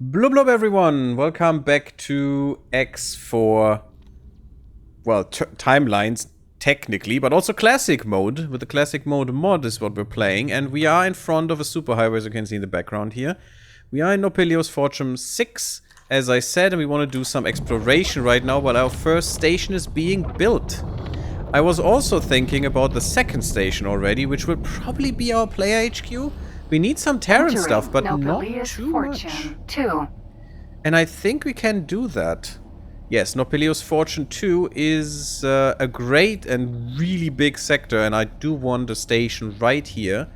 Blub blub everyone, welcome back to X4, well, timelines technically, but also classic mode. With the classic mode mod is what we're playing, and we are in front of a superhighway, as you can see in the background here. We are in Nopelios Fortune 6, as I said, and we want to do some exploration right now while our first station is being built. I was also thinking about the second station already, which will probably be our player HQ. We need some Terran stuff, but not too much. 2. And I think we can do that. Yes, Nopelios Fortune 2 is a great and really big sector, and I do want a station right here.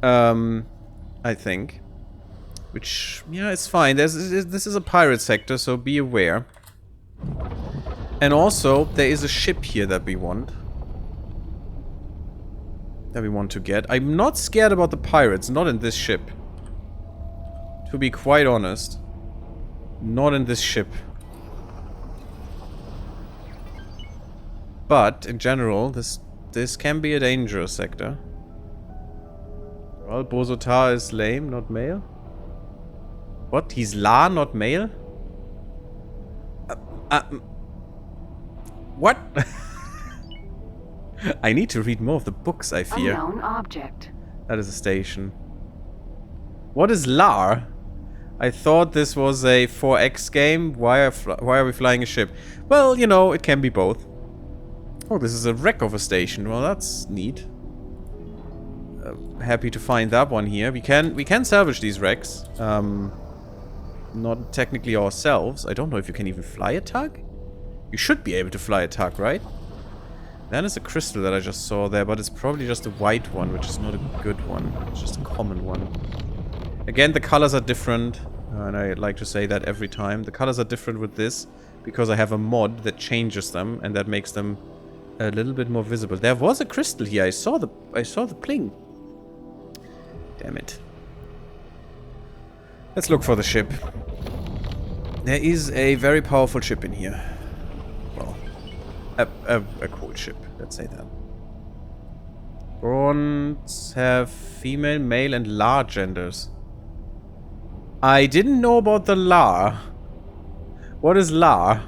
I think. Which, yeah, it's fine. This is a pirate sector, so be aware. And also, there is a ship here that we want. To get. I'm not scared about the pirates, not in this ship. To be quite honest. Not in this ship. But, in general, this can be a dangerous sector. Well, Bozotar is lame, not male. What? He's La, not male? What? I need to read more of the books, I fear. Unknown object. That is a station. What is LAR? I thought this was a 4X game. Why are we flying a ship? Well, you know, it can be both. Oh, this is a wreck of a station. Well, that's neat. Happy to find that one here. We can salvage these wrecks. Not technically ourselves. I don't know if you can even fly a tug. You should be able to fly a tug, right? That is a crystal that I just saw there, but it's probably just a white one, which is not a good one. It's just a common one. Again, the colors are different, and I like to say that every time. The colors are different with this, because I have a mod that changes them, and that makes them a little bit more visible. There was a crystal here. I saw the pling. Damn it. Let's look for the ship. There is a very powerful ship in here. Well, a cool ship, let's say that. Bronze have female, male, and La genders. I didn't know about the La. What is La?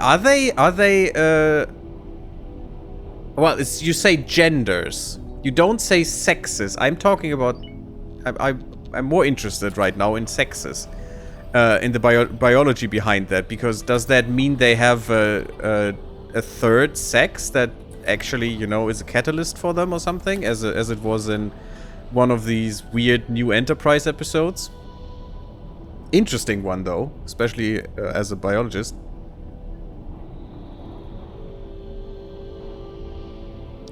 Are they well, you say genders. You don't say sexes. I'm talking about I'm more interested right now in sexes. In the biology behind that, because does that mean they have a third sex that actually, you know, is a catalyst for them or something, as it was in one of these weird new Enterprise episodes? Interesting one, though, especially as a biologist.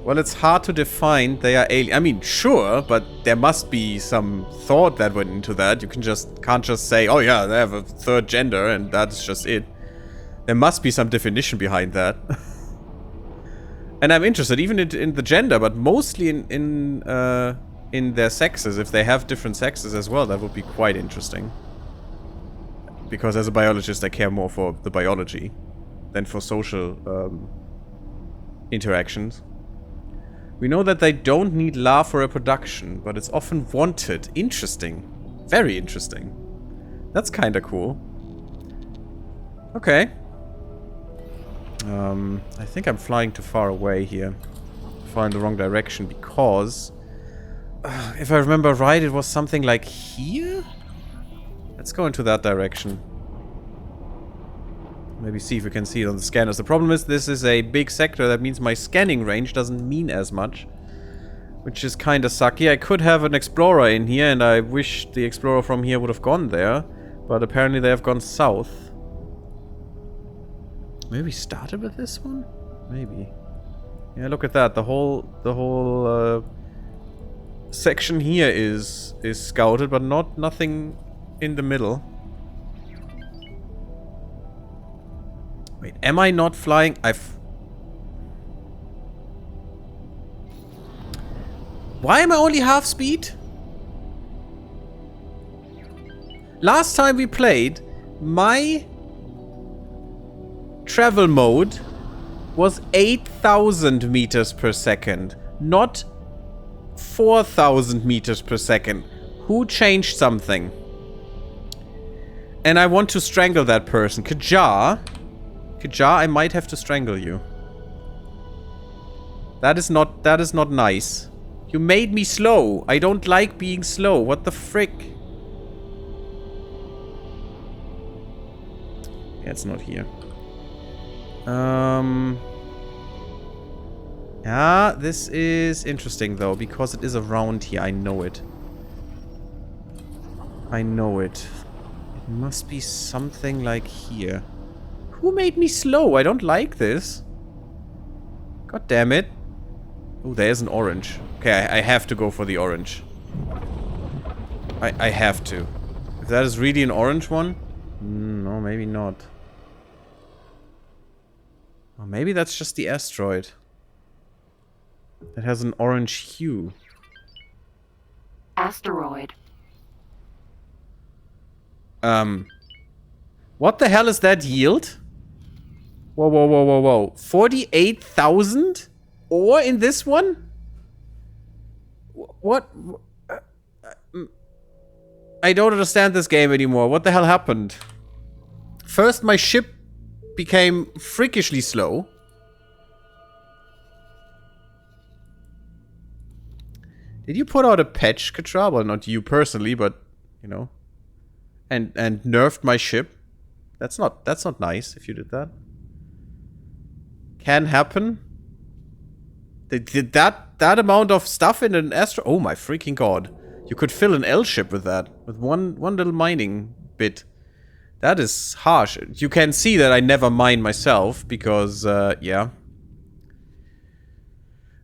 Well, it's hard to define they are alien. I mean, sure, but there must be some thought that went into that. You can't just say, oh yeah, they have a third gender and that's just it. There must be some definition behind that. And I'm interested even in the gender, but mostly in their sexes. If they have different sexes as well, that would be quite interesting. Because as a biologist, I care more for the biology than for social interactions. We know that they don't need La for reproduction, but it's often wanted. Interesting. Very interesting. That's kinda cool. Okay. I think I'm flying too far away here. Flying the wrong direction, because if I remember right, it was something like here? Let's go into that direction. Maybe see if we can see it on the scanners. The problem is this is a big sector. That means my scanning range doesn't mean as much. Which is kind of sucky. I could have an explorer in here, and I wish the explorer from here would have gone there. But apparently they have gone south. Maybe we started with this one? Maybe. Yeah, look at that. The whole section here is scouted, but nothing in the middle. Wait, am I not flying? Why am I only half speed? Last time we played, my travel mode was 8,000 meters per second, not 4,000 meters per second. Who changed something? And I want to strangle that person. Kajar. Kajar, I might have to strangle you. That is not nice. You made me slow. I don't like being slow. What the frick? Yeah, it's not here. Yeah, this is interesting though, because it is around here. I know it. I know it. It must be something like here. Who made me slow? I don't like this. God damn it. Oh, there's an orange. Okay, I have to go for the orange. I have to. If that is really an orange one? No, maybe not. Or maybe that's just the asteroid. That has an orange hue. Asteroid. What the hell is that yield? Whoa, whoa, whoa, whoa, whoa. 48,000? Ore in this one? What? I don't understand this game anymore. What the hell happened? First, my ship became freakishly slow. Did you put out a patch, Katra? Well, not you personally, but, you know. And nerfed my ship? That's not nice if you did that. Can happen. Did that amount of stuff in an astro? Oh my freaking god! You could fill an L ship with that, with one little mining bit. That is harsh. You can see that I never mine myself because yeah,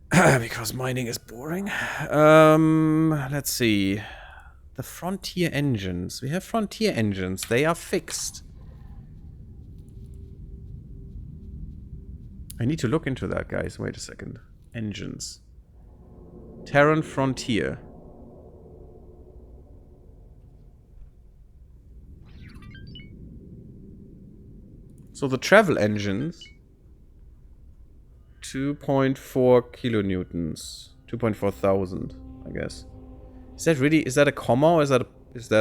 because mining is boring. Let's see. The Frontier engines. We have Frontier engines. They are fixed. I need to look into that, guys. Wait a second. Engines. Terran Frontier. So the travel engines. 2.4 kilonewtons. 2.4 thousand, I guess. Is that really? Is that a comma or is that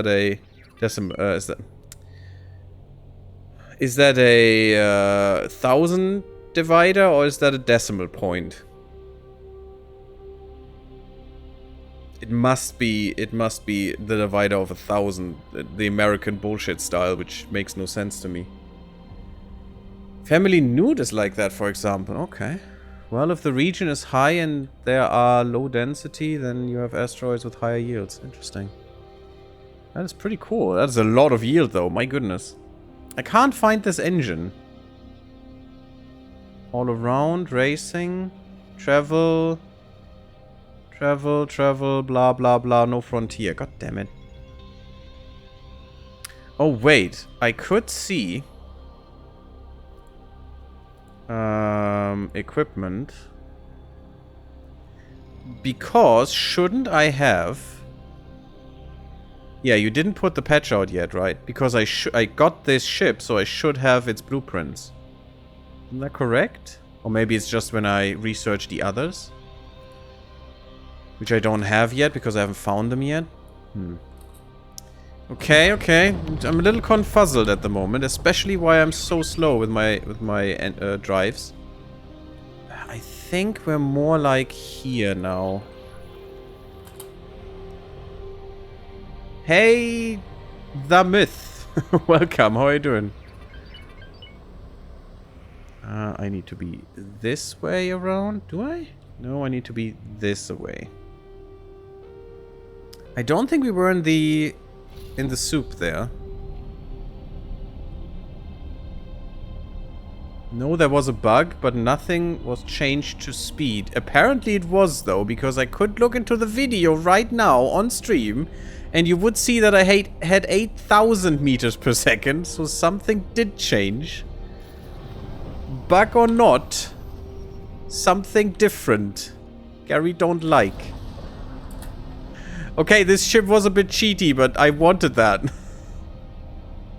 a decimal? Is that a thousand divider or is that a decimal point? It must be the divider of 1,000, the American bullshit style, which makes no sense to me. Family nude is like that, for example. Okay. Well, if the region is high and there are low density, then you have asteroids with higher yields. Interesting. That is pretty cool. That's a lot of yield, though. My goodness. I can't find this engine. All around, racing, travel, blah, blah, blah. No frontier. God damn it. Oh, wait. I could see... equipment. Because shouldn't I have... Yeah, you didn't put the patch out yet, right? Because I got this ship, so I should have its blueprints. Isn't that correct? Or maybe it's just when I research the others. Which I don't have yet, because I haven't found them yet. Okay, okay. I'm a little confuzzled at the moment, especially why I'm so slow with my drives. I think we're more like here now. Hey, the myth. Welcome. How are you doing? I need to be this way around. Do I? No, I need to be this way. I don't think we were in the soup there. No, there was a bug, but nothing was changed to speed. Apparently it was, though, because I could look into the video right now on stream, and you would see that I had 8,000 meters per second, so something did change. Bug or not, something different. Gary don't like. Okay, this ship was a bit cheaty, but I wanted that.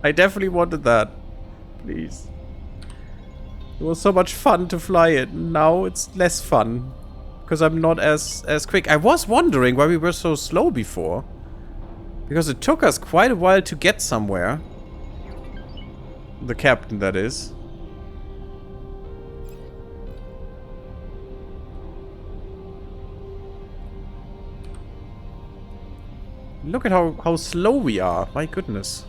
I definitely wanted that. Please. It was so much fun to fly it. Now it's less fun. Because I'm not as quick. I was wondering why we were so slow before. Because it took us quite a while to get somewhere. The captain, that is. Look at how slow we are. My goodness.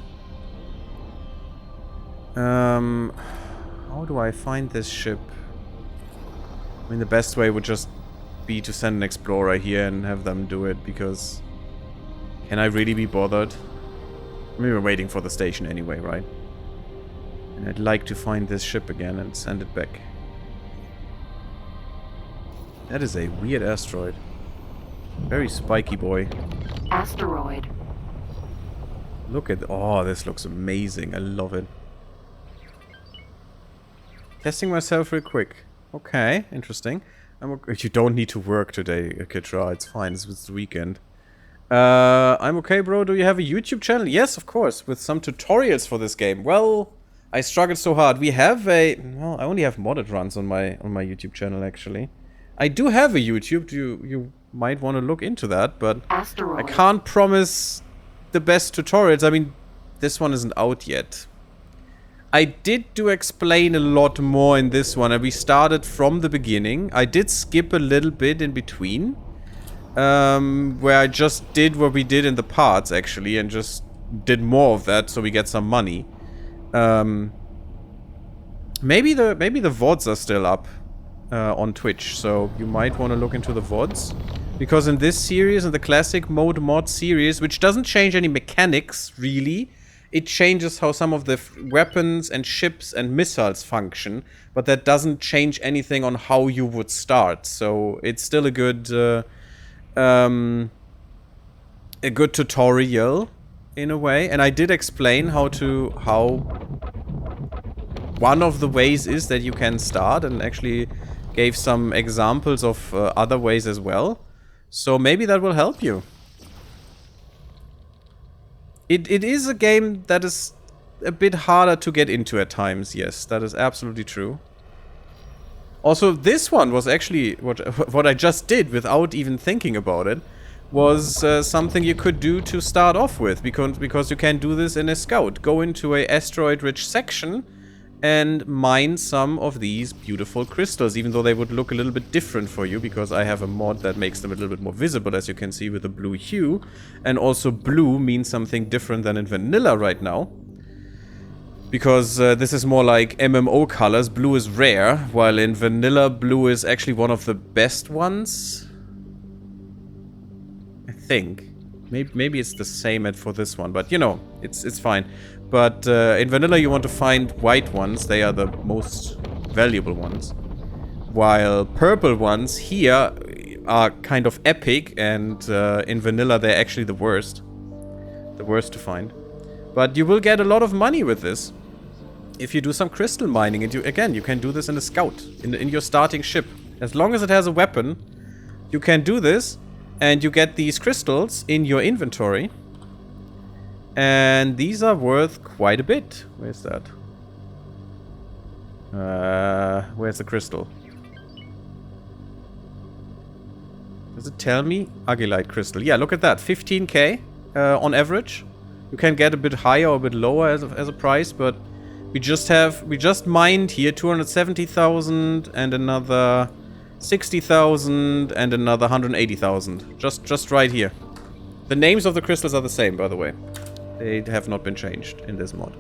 How do I find this ship? I mean, the best way would just be to send an explorer here and have them do it, because... Can I really be bothered? I mean, we're waiting for the station anyway, right? And I'd like to find this ship again and send it back. That is a weird asteroid. Very spiky boy. Asteroid. Look at... Oh, this looks amazing. I love it. Testing myself real quick. Okay, interesting. You don't need to work today, Kitra. It's fine. It's the weekend. I'm okay, bro. Do you have a YouTube channel? Yes, of course. With some tutorials for this game. Well, I struggled so hard. We have a... Well, I only have modded runs on my YouTube channel, actually. I do have a YouTube. You might want to look into that, but Asteroid. I can't promise the best tutorials. I mean, this one isn't out yet. I did explain a lot more in this one, and we started from the beginning. I did skip a little bit in between, where I just did what we did in the parts, actually, and just did more of that so we get some money. Maybe the VODs are still up on Twitch, so you might want to look into the VODs. Because in this series, in the classic mode mod series, which doesn't change any mechanics, really, it changes how some of the weapons and ships and missiles function, but that doesn't change anything on how you would start. So it's still a good tutorial in a way. And I did explain how one of the ways is that you can start, and actually gave some examples of other ways as well. So maybe that will help you. It is a game that is a bit harder to get into at times, yes. That is absolutely true. Also, this one was actually, what I just did without even thinking about it, was something you could do to start off with, because you can do this in a scout. Go into a asteroid-rich section and mine some of these beautiful crystals, even though they would look a little bit different for you, because I have a mod that makes them a little bit more visible, as you can see with the blue hue. And also blue means something different than in vanilla right now, because this is more like MMO colors. Blue is rare, while in vanilla blue is actually one of the best ones, I think. Maybe it's the same for this one, but you know, it's fine. But in vanilla you want to find white ones. They are the most valuable ones. While purple ones here are kind of epic, and in vanilla they're actually the worst. The worst to find. But you will get a lot of money with this if you do some crystal mining. And you can do this in a scout, in your starting ship. As long as it has a weapon, you can do this, and you get these crystals in your inventory. And these are worth quite a bit. Where's that? Where's the crystal? Does it tell me? Agilite crystal. Yeah, look at that. 15k on average. You can get a bit higher or a bit lower as a price, but we just mined here 270,000 and another 60,000 and another 180,000. Just right here. The names of the crystals are the same, by the way. They have not been changed in this mod.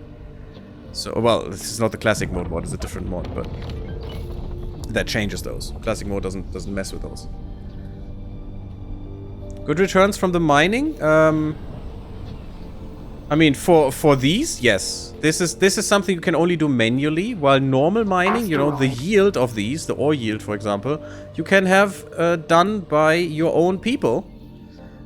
So, well, this is not the classic mode mod, it's a different mod, but that changes those. Classic mode doesn't mess with those. Good returns from the mining. I mean, for these, yes. This is something you can only do manually, while normal mining, you know, the yield of these, the ore yield, for example, you can have done by your own people.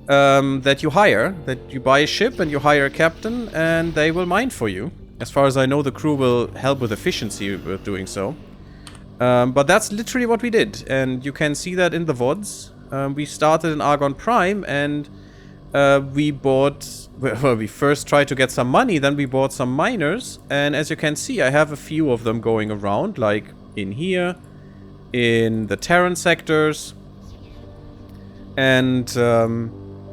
That you hire, that you buy a ship and you hire a captain and they will mine for you. As far as I know, the crew will help with efficiency with doing so. But that's literally what we did, and you can see that in the VODs. We started in Argon Prime, and we bought... Well, we first tried to get some money, then we bought some miners, and as you can see, I have a few of them going around, like in here, in the Terran sectors, and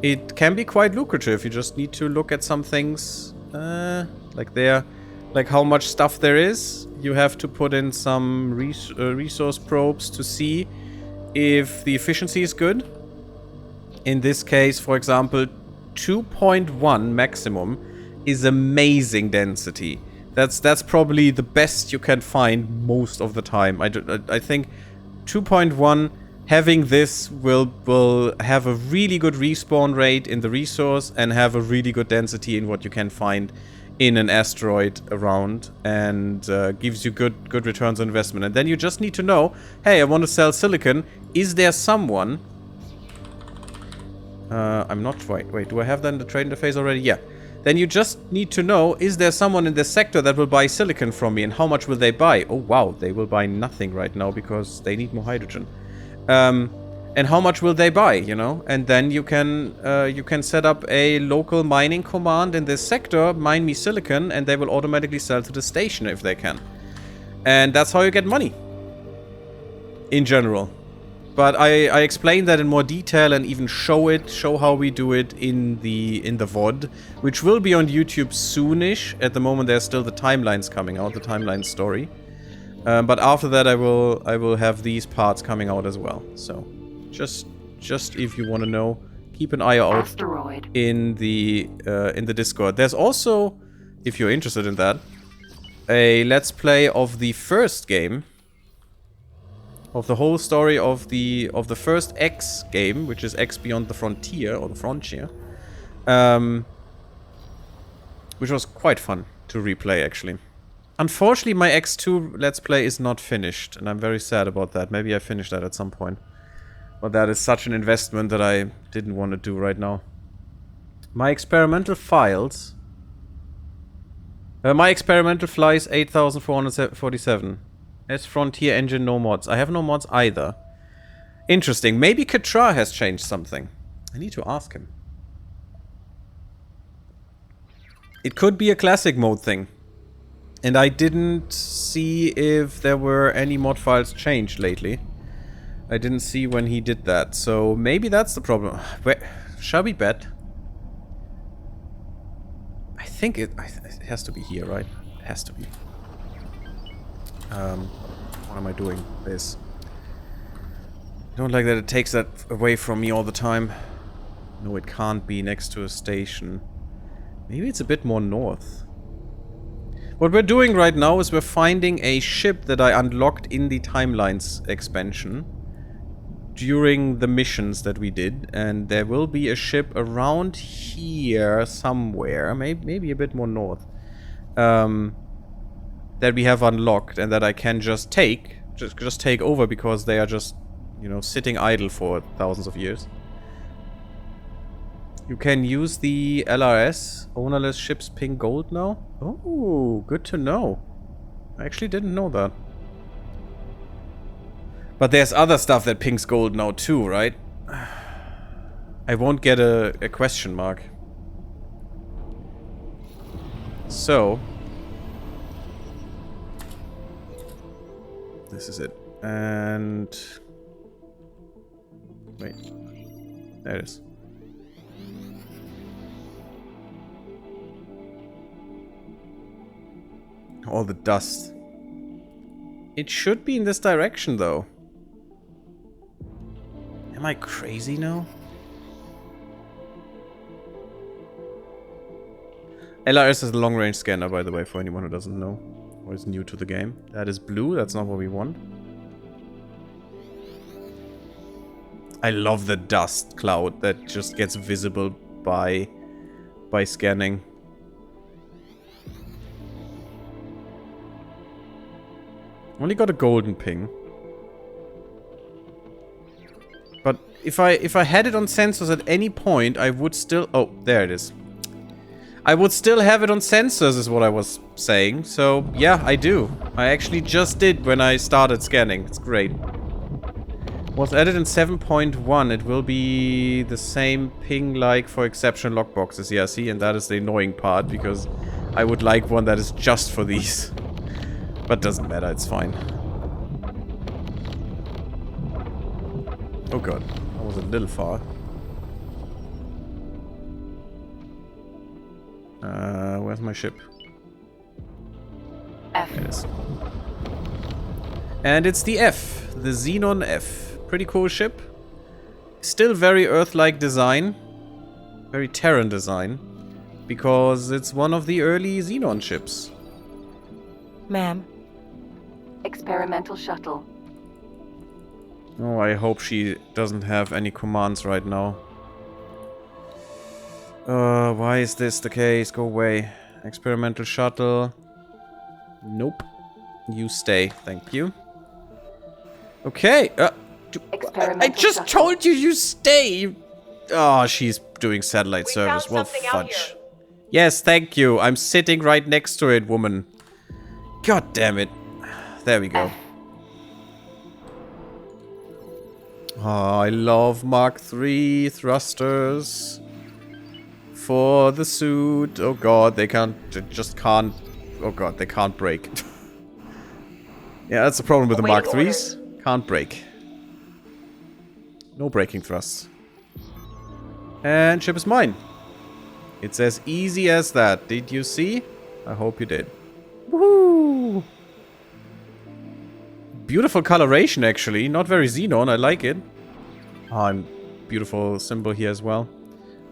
it can be quite lucrative. You just need to look at some things, like how much stuff there is. You have to put in some resource probes to see if the efficiency is good. In this case, for example, 2.1 maximum is amazing density. That's probably the best you can find most of the time. I think 2.1, having this will have a really good respawn rate in the resource and have a really good density in what you can find in an asteroid around, and gives you good returns on investment. And then you just need to know, hey, I want to sell silicon. Is there someone... I'm not... Wait, do I have that in the trade interface already? Yeah. Then you just need to know, is there someone in this sector that will buy silicon from me, and how much will they buy? Oh, wow, they will buy nothing right now because they need more hydrogen. And how much will they buy, you know? And then you can set up a local mining command in this sector, mine me silicon, and they will automatically sell to the station if they can. And that's how you get money. In general. But I explained that in more detail and even show how we do it in the VOD, which will be on YouTube soonish. At the moment there's still the timelines coming out, the timeline story. But after that I will have these parts coming out as well. So just if you want to know, keep an eye out in the Discord. There's also, if you're interested in that, a Let's Play of the first game. Of the whole story of the first X game, which is X Beyond the Frontier, or the Frontier. Which was quite fun to replay, actually. Unfortunately, my X2 Let's Play is not finished, and I'm very sad about that. Maybe I finish that at some point. But that is such an investment that I didn't want to do right now. My experimental files... my experimental flies 8,447. S Frontier engine, no mods. I have no mods either. Interesting. Maybe Katra has changed something. I need to ask him. It could be a classic mode thing. And I didn't see if there were any mod files changed lately. I didn't see when he did that. So maybe that's the problem. Wait, shall we bet? I think it has to be here, right? It has to be. What am I doing? This. I don't like that it takes that away from me all the time. No, it can't be next to a station. Maybe it's a bit more north. What we're doing right now is we're finding a ship that I unlocked in the Timelines expansion during the missions that we did, and there will be a ship around here somewhere, maybe a bit more north, that we have unlocked and that I can just take over because they are just, you know, sitting idle for thousands of years. You can use the LRS, ownerless ships ping gold now? Oh, good to know. I actually didn't know that. But there's other stuff that pings gold now too, right? I won't get a question mark. So... this is it. And... wait. There it is. All the dust. It should be in this direction, though. Am I crazy now? LRS is a long-range scanner, by the way, for anyone who doesn't know. Or is new to the game. That is blue, that's not what we want. I love the dust cloud that just gets visible by scanning. Only got a golden ping. But if I had it on sensors at any point, I would still... oh, there it is. I would still have it on sensors, is what I was saying. So, yeah, I do. I actually just did when I started scanning. It's great. Was added in 7.1. It will be the same ping like for exception lockboxes. Yeah, see, and that is the annoying part, because I would like one that is just for these. But doesn't matter, it's fine. Oh god, I was a little far. Where's my ship? F. There it is. And it's the F. The Xenon F. Pretty cool ship. Still very Earth-like design. Very Terran design. Because it's one of the early Xenon ships. Ma'am. Experimental shuttle. Oh, I hope she doesn't have any commands right now. Why is this the case? Go away. Experimental shuttle. Nope. You stay. Thank you. Okay. I just told you you stay. Oh, she's doing satellite service. Well, fudge. Yes, thank you. I'm sitting right next to it, woman. God damn it. There we go. Oh, I love Mark III thrusters. For the suit. Oh god, they just can't. Oh god, they can't break. Yeah, that's the problem with the Mark IIIs. Can't break. No braking thrusts. And ship is mine. It's as easy as that. Did you see? I hope you did. Woohoo! Beautiful coloration, actually. Not very Xenon. I like it. Oh, and beautiful symbol here as well.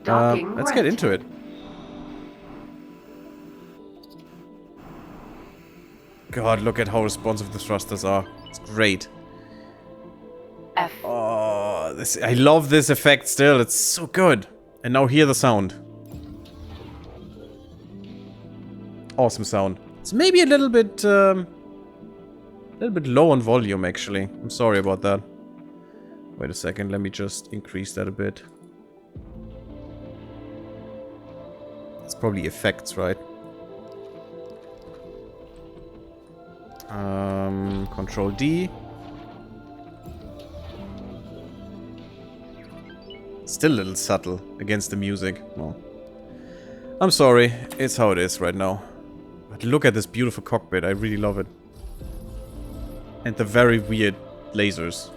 Let's get into it. God, look at how responsive the thrusters are. It's great. F. Oh, I love this effect still. It's so good. And now hear the sound. Awesome sound. It's maybe a little bit low on volume, actually. I'm sorry about that. Wait a second. Let me just increase that a bit. It's probably effects, right? Control D. Still a little subtle against the music. Well, I'm sorry. It's how it is right now. But look at this beautiful cockpit. I really love it. And the very weird lasers.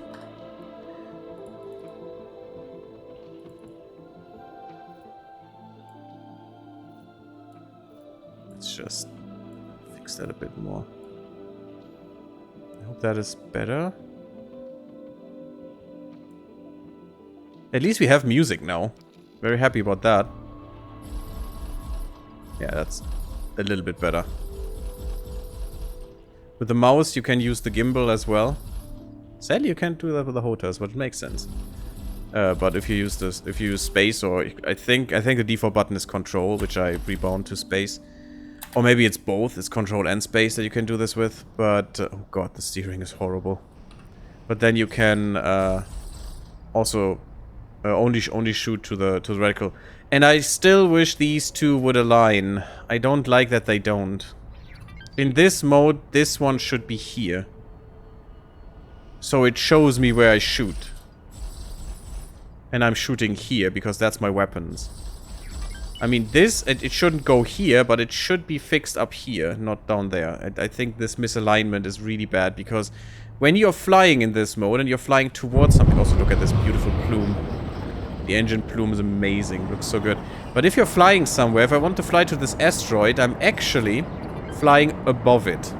Let's just fix that a bit more. I hope that is better. At least we have music now. Very happy about that. Yeah, that's a little bit better. With the mouse, you can use the gimbal as well. Sadly, you can't do that with the HOTAS, but it makes sense. But if you use this, if you use space, or I think the default button is control, which I rebound to space. Or maybe it's both. It's control and space that you can do this with. But oh god, the steering is horrible. But then you can also only shoot to the reticle. And I still wish these two would align. I don't like that they don't. In this mode, this one should be here. So it shows me where I shoot. And I'm shooting here because that's my weapons. I mean, this, it shouldn't go here, but it should be fixed up here, not down there. I think this misalignment is really bad because when you're flying in this mode and you're flying towards something... Also, look at this beautiful plume. The engine plume is amazing. Looks so good. But if you're flying somewhere, if I want to fly to this asteroid, I'm actually flying above it.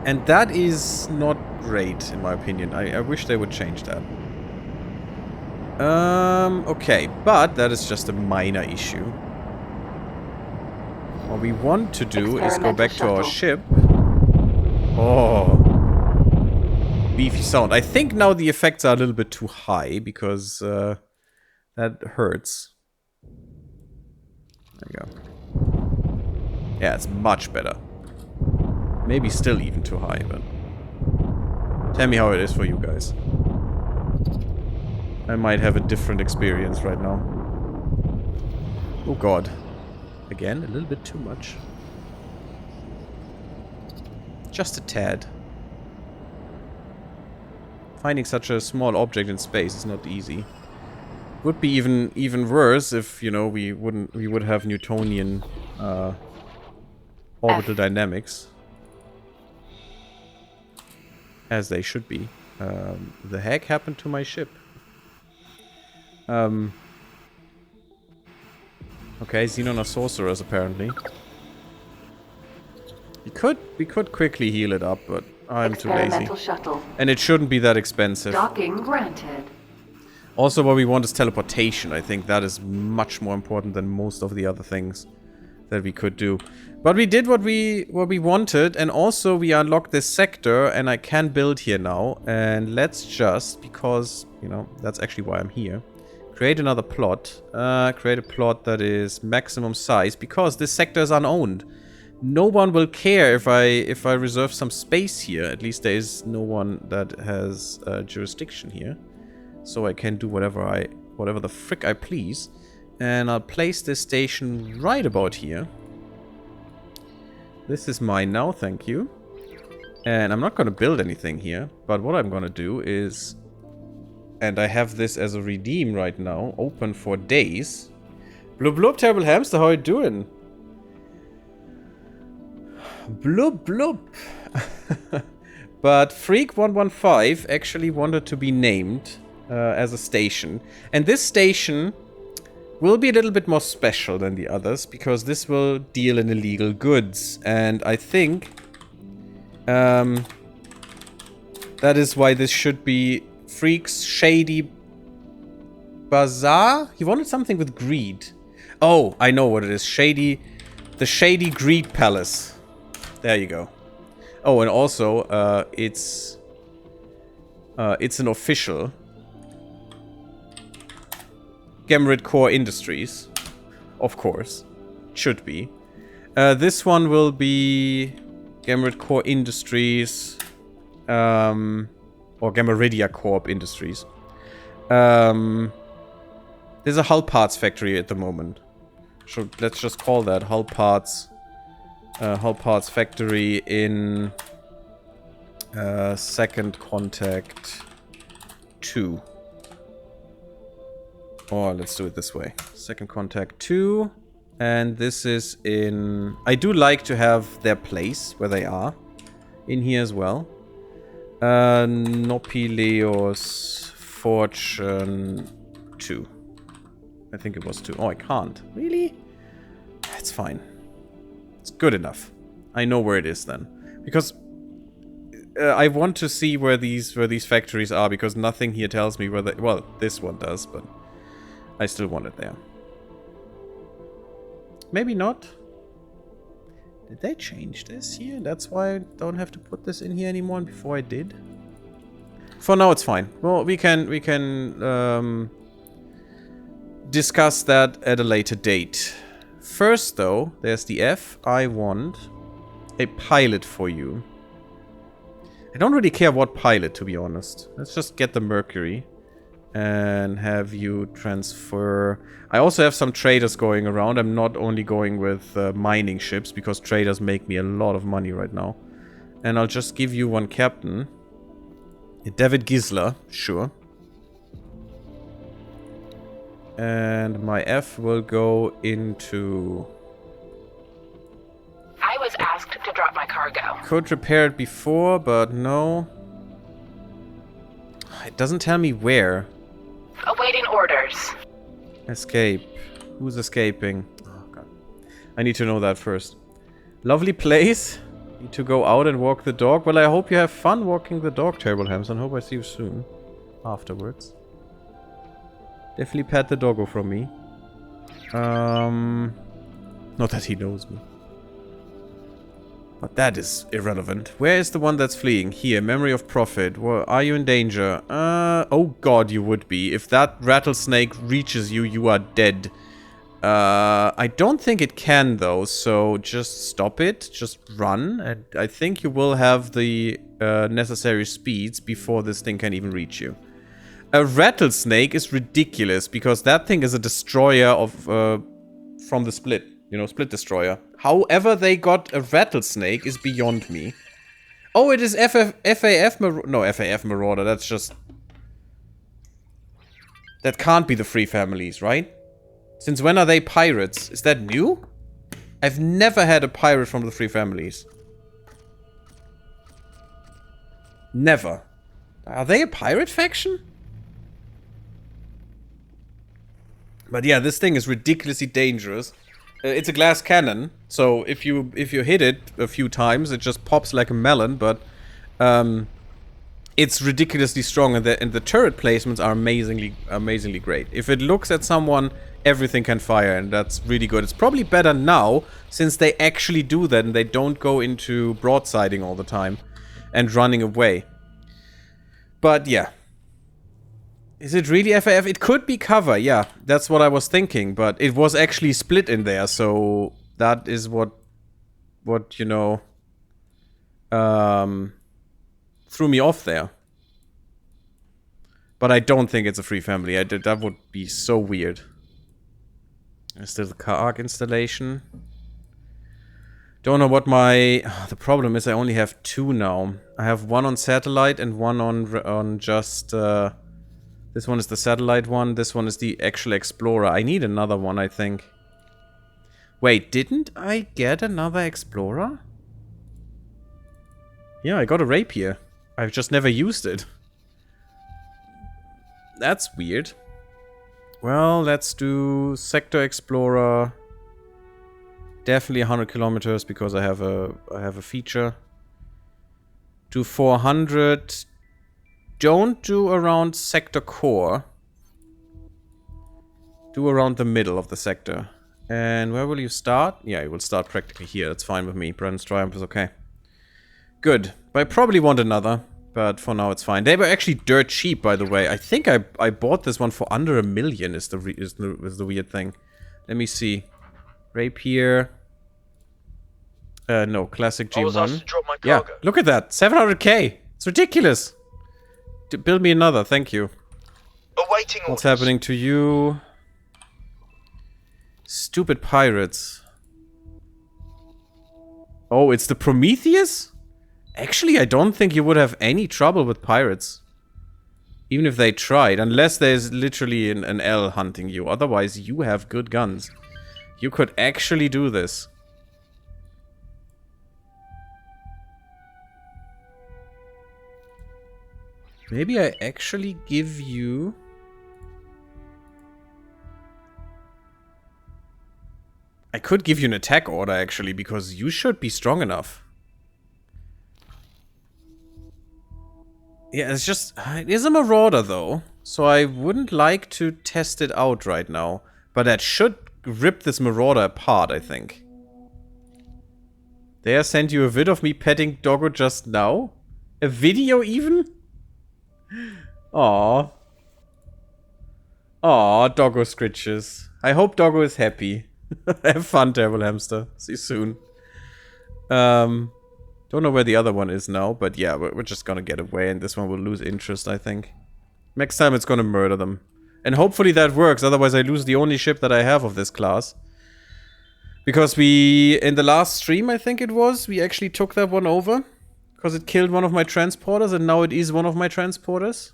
And that is not great, in my opinion. I wish they would change that. Okay, but that is just a minor issue. What we want to do is go back to our ship. Oh. Beefy sound. I think now the effects are a little bit too high, because that hurts. There you go. Yeah, it's much better. Maybe still even too high, but... Tell me how it is for you guys. I might have a different experience right now. Oh god. Again, a little bit too much. Just a tad. Finding such a small object in space is not easy. Would be even worse if, you know, we would have Newtonian orbital dynamics. As they should be. The heck happened to my ship? Okay, Xenon are sorcerers, apparently. We could quickly heal it up, but I'm too lazy. Experimental shuttle. And it shouldn't be that expensive. Docking granted. Also, what we want is teleportation. I think that is much more important than most of the other things that we could do. But we did what we wanted, and also we unlocked this sector, and I can build here now. And let's just, because, you know, that's actually why I'm here, create another plot. Create a plot that is maximum size, because this sector is unowned. No one will care if I reserve some space here. At least there is no one that has jurisdiction here. So I can do whatever the frick I please. And I'll place this station right about here. This is mine now, thank you. And I'm not going to build anything here. But what I'm going to do is... And I have this as a redeem right now. Open for days. Blub blub, terrible hamster, how are you doing? Blub blub. But Freak115 actually wanted to be named as a station. And this station will be a little bit more special than the others, because this will deal in illegal goods. And I think that is why this should be Freak's Shady Bazaar? He wanted something with greed. Oh, I know what it is. The Shady Greed Palace. There you go. Oh, and also, it's an official Gammarid Core Industries. Of course. Should be. This one will be Gammarid Core Industries, or Gammaridia Corp Industries. There's a hull parts factory at the moment. So let's just call that hull parts factory in Second Contact 2. Or let's do it this way. Second Contact 2. And this is in... I do like to have their place where they are. In here as well. Nopileos Fortune 2. I think it was 2. Oh, I can't. Really? That's fine. It's good enough. I know where it is then. Because I want to see where these factories are, because nothing here tells me where they... Well, this one does, but I still want it there. Maybe not. Did they change this here? That's why I don't have to put this in here anymore, and before I did. For now, it's fine. Well, we can discuss that at a later date. First, though, there's the F. I want a pilot for you. I don't really care what pilot, to be honest. Let's just get the Mercury and have you transfer. I also have some traders going around. I'm not only going with mining ships, because traders make me a lot of money right now. And I'll just give you one captain. David Gisler, sure. And my F will go into... I was asked to drop my cargo. Could repair it before, but no. It doesn't tell me where. Awaiting orders. Escape. Who's escaping? Oh, God. I need to know that first. Lovely place. Need to go out and walk the dog. Well, I hope you have fun walking the dog, Terrible Hamson. Hope I see you soon. Afterwards. Definitely pat the doggo from me. Not that he knows me. But that is irrelevant. Where is the one that's fleeing? Here, memory of profit. Well, are you in danger? Oh god, you would be. If that rattlesnake reaches you, you are dead. I don't think it can, though, so just stop it. Just run. And I think you will have the necessary speeds before this thing can even reach you. A rattlesnake is ridiculous, because that thing is a destroyer of from the Split. You know, Split Destroyer. However they got a rattlesnake is beyond me. Oh, it is FAF Marauder. No, FAF Marauder. That's just... That can't be the Free Families, right? Since when are they pirates? Is that new? I've never had a pirate from the Free Families. Never. Are they a pirate faction? But yeah, this thing is ridiculously dangerous. It's a glass cannon, so if you hit it a few times, it just pops like a melon. But it's ridiculously strong, and the turret placements are amazingly great. If it looks at someone, everything can fire, and that's really good. It's probably better now, since they actually do that, and they don't go into broadsiding all the time and running away. But yeah. Is it really FAF? It could be cover, yeah. That's what I was thinking, but it was actually split in there, so that is what you know, threw me off there. But I don't think it's a free family. That would be so weird. Is there the car arc installation? Don't know what my... the problem is I only have 2 now. I have one on satellite and one on just... this one is the satellite one. This one is the actual Explorer. I need another one, I think. Wait, didn't I get another Explorer? Yeah, I got a Rapier. I've just never used it. That's weird. Well, let's do Sector Explorer. Definitely 100 kilometers because I have a feature. Do 400. Don't do around sector core. Do around the middle of the sector. And where will you start? Yeah, you will start practically here. That's fine with me. Brandon's Triumph is okay. Good. But I probably want another. But for now it's fine. They were actually dirt cheap, by the way. I think I bought this one for under $1 million is the weird thing. Let me see. Rapier. No, classic G1. I was asked to drop my Yeah, cargo. look at that. 700k. It's ridiculous. Build me another, thank you. Awaiting orders. What's happening to you? Stupid pirates. Oh, it's the Prometheus? Actually, I don't think you would have any trouble with pirates. Even if they tried. Unless there's literally an L hunting you. Otherwise, you have good guns. You could actually do this. Maybe I actually give you... I could give you an attack order, actually, because you should be strong enough. Yeah, it's just... It is a Marauder, though. So I wouldn't like to test it out right now. But that should rip this Marauder apart, I think. Did I send you a vid of me petting Doggo just now? A video, even? Aww. Aww, Doggo scritches. I hope Doggo is happy. Have fun, Terrible Hamster. See you soon. Don't know where the other one is now, but yeah, we're just gonna get away, and this one will lose interest, I think. Next time it's gonna murder them. And hopefully that works, otherwise I lose the only ship that I have of this class. Because we, in the last stream, I think it was, we actually took that one over. Because it killed one of my transporters, and now it is one of my transporters.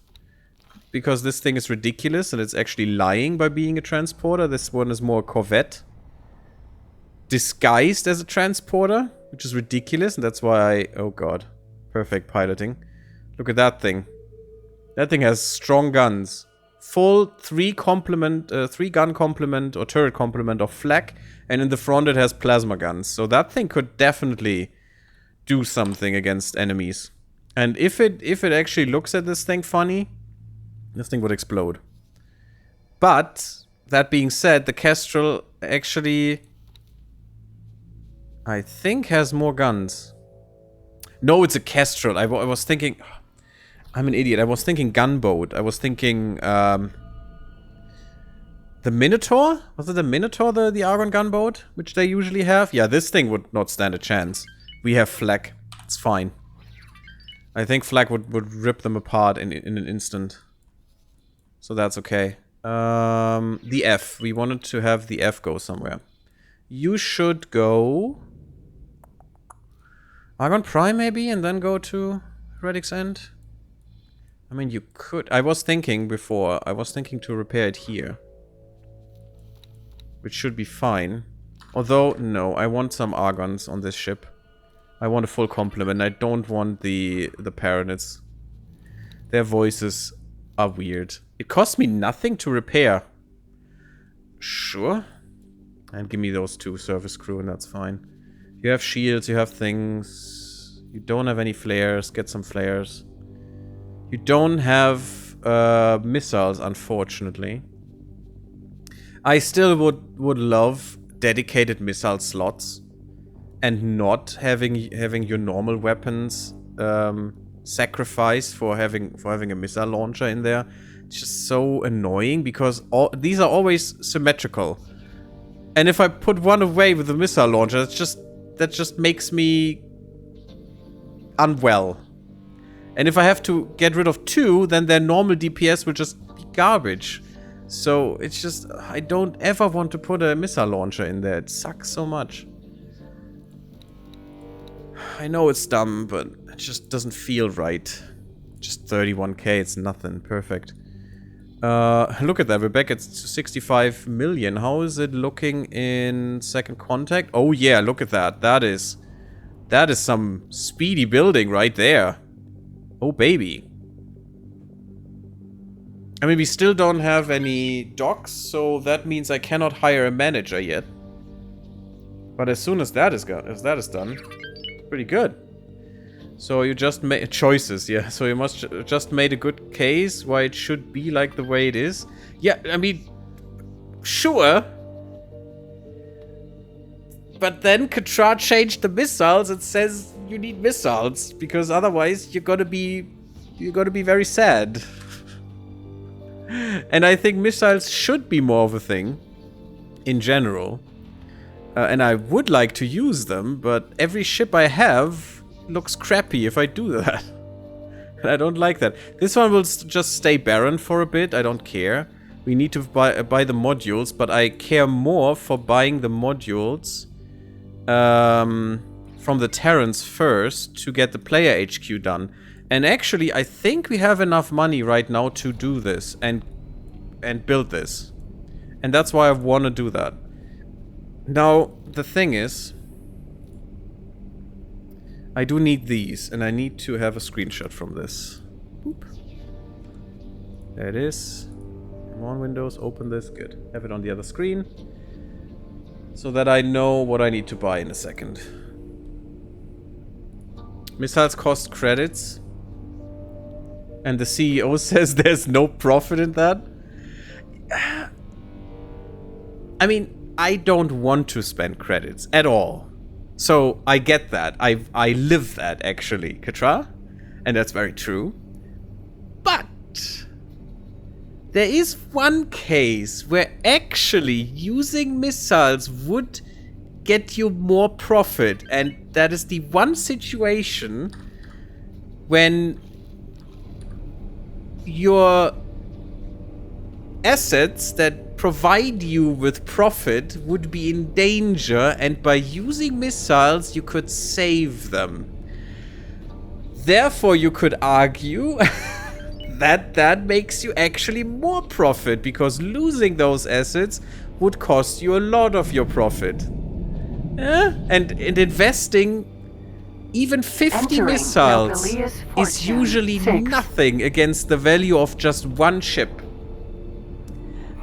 Because this thing is ridiculous, and it's actually lying by being a transporter. This one is more a corvette. Disguised as a transporter, which is ridiculous, and that's why I... Oh god. Perfect piloting. Look at that thing. That thing has strong guns. Full 3 gun complement, or turret complement of flak, and in the front it has plasma guns. So that thing could definitely... do something against enemies. And if it actually looks at this thing funny, this thing would explode. But, that being said, the Kestrel actually, I think, has more guns. No, it's a Kestrel. I was thinking... I'm an idiot. I was thinking gunboat. I was thinking, the Minotaur? Was it the Minotaur, the Argon gunboat? Which they usually have? Yeah, this thing would not stand a chance. We have flak. It's fine. I think flak would rip them apart in an instant. So that's okay. The F. We wanted to have the F go somewhere. You should go... Argon Prime, maybe? And then go to Heretic's End? I mean, you could... I was thinking before. I was thinking to repair it here. Which should be fine. Although, no. I want some Argons on this ship. I want a full complement. I don't want the Paranoids. Their voices are weird. It cost me nothing to repair. Sure. And give me those 2 service crew and that's fine. You have shields, you have things. You don't have any flares. Get some flares. You don't have missiles, unfortunately. I still would love dedicated missile slots. And not having your normal weapons sacrificed for having a missile launcher in there. It's just so annoying because these are always symmetrical. And if I put one away with the missile launcher, that just makes me unwell. And if I have to get rid of 2, then their normal DPS will just be garbage. So it's just, I don't ever want to put a missile launcher in there. It sucks so much. I know it's dumb, but it just doesn't feel right. Just 31k, it's nothing. Perfect. Look at that, we're back at 65 million. How is it looking in second contact? Oh yeah, look at that. That is some speedy building right there. Oh baby. I mean, we still don't have any docks, so that means I cannot hire a manager yet. But as soon as that is done, pretty good. So you just made choices, yeah. So you must just made a good case why it should be like the way it is. Yeah, I mean, sure. But then Katra changed the missiles and says you need missiles because otherwise you're gonna be very sad. And I think missiles should be more of a thing in general. And I would like to use them, but every ship I have looks crappy if I do that. And I don't like that. This one will just stay barren for a bit. I don't care. We need to buy the modules, but I care more for buying the modules from the Terrans first to get the player HQ done. And actually, I think we have enough money right now to do this and build this. And that's why I want to do that. Now, the thing is, I do need these, and I need to have a screenshot from this. Boop. There it is. Come on, Windows, open this. Good. Have it on the other screen. So that I know what I need to buy in a second. Missiles cost credits. And the CEO says there's no profit in that. I mean, I don't want to spend credits at all. So I get that. I live that, actually, Katra. And that's very true. But there is one case where actually using missiles would get you more profit. And that is the one situation when your assets that provide you with profit would be in danger, and by using missiles you could save them. Therefore you could argue that makes you actually more profit, because losing those assets would cost you a lot of your profit. And investing even 50 missiles is usually nothing against the value of just one ship.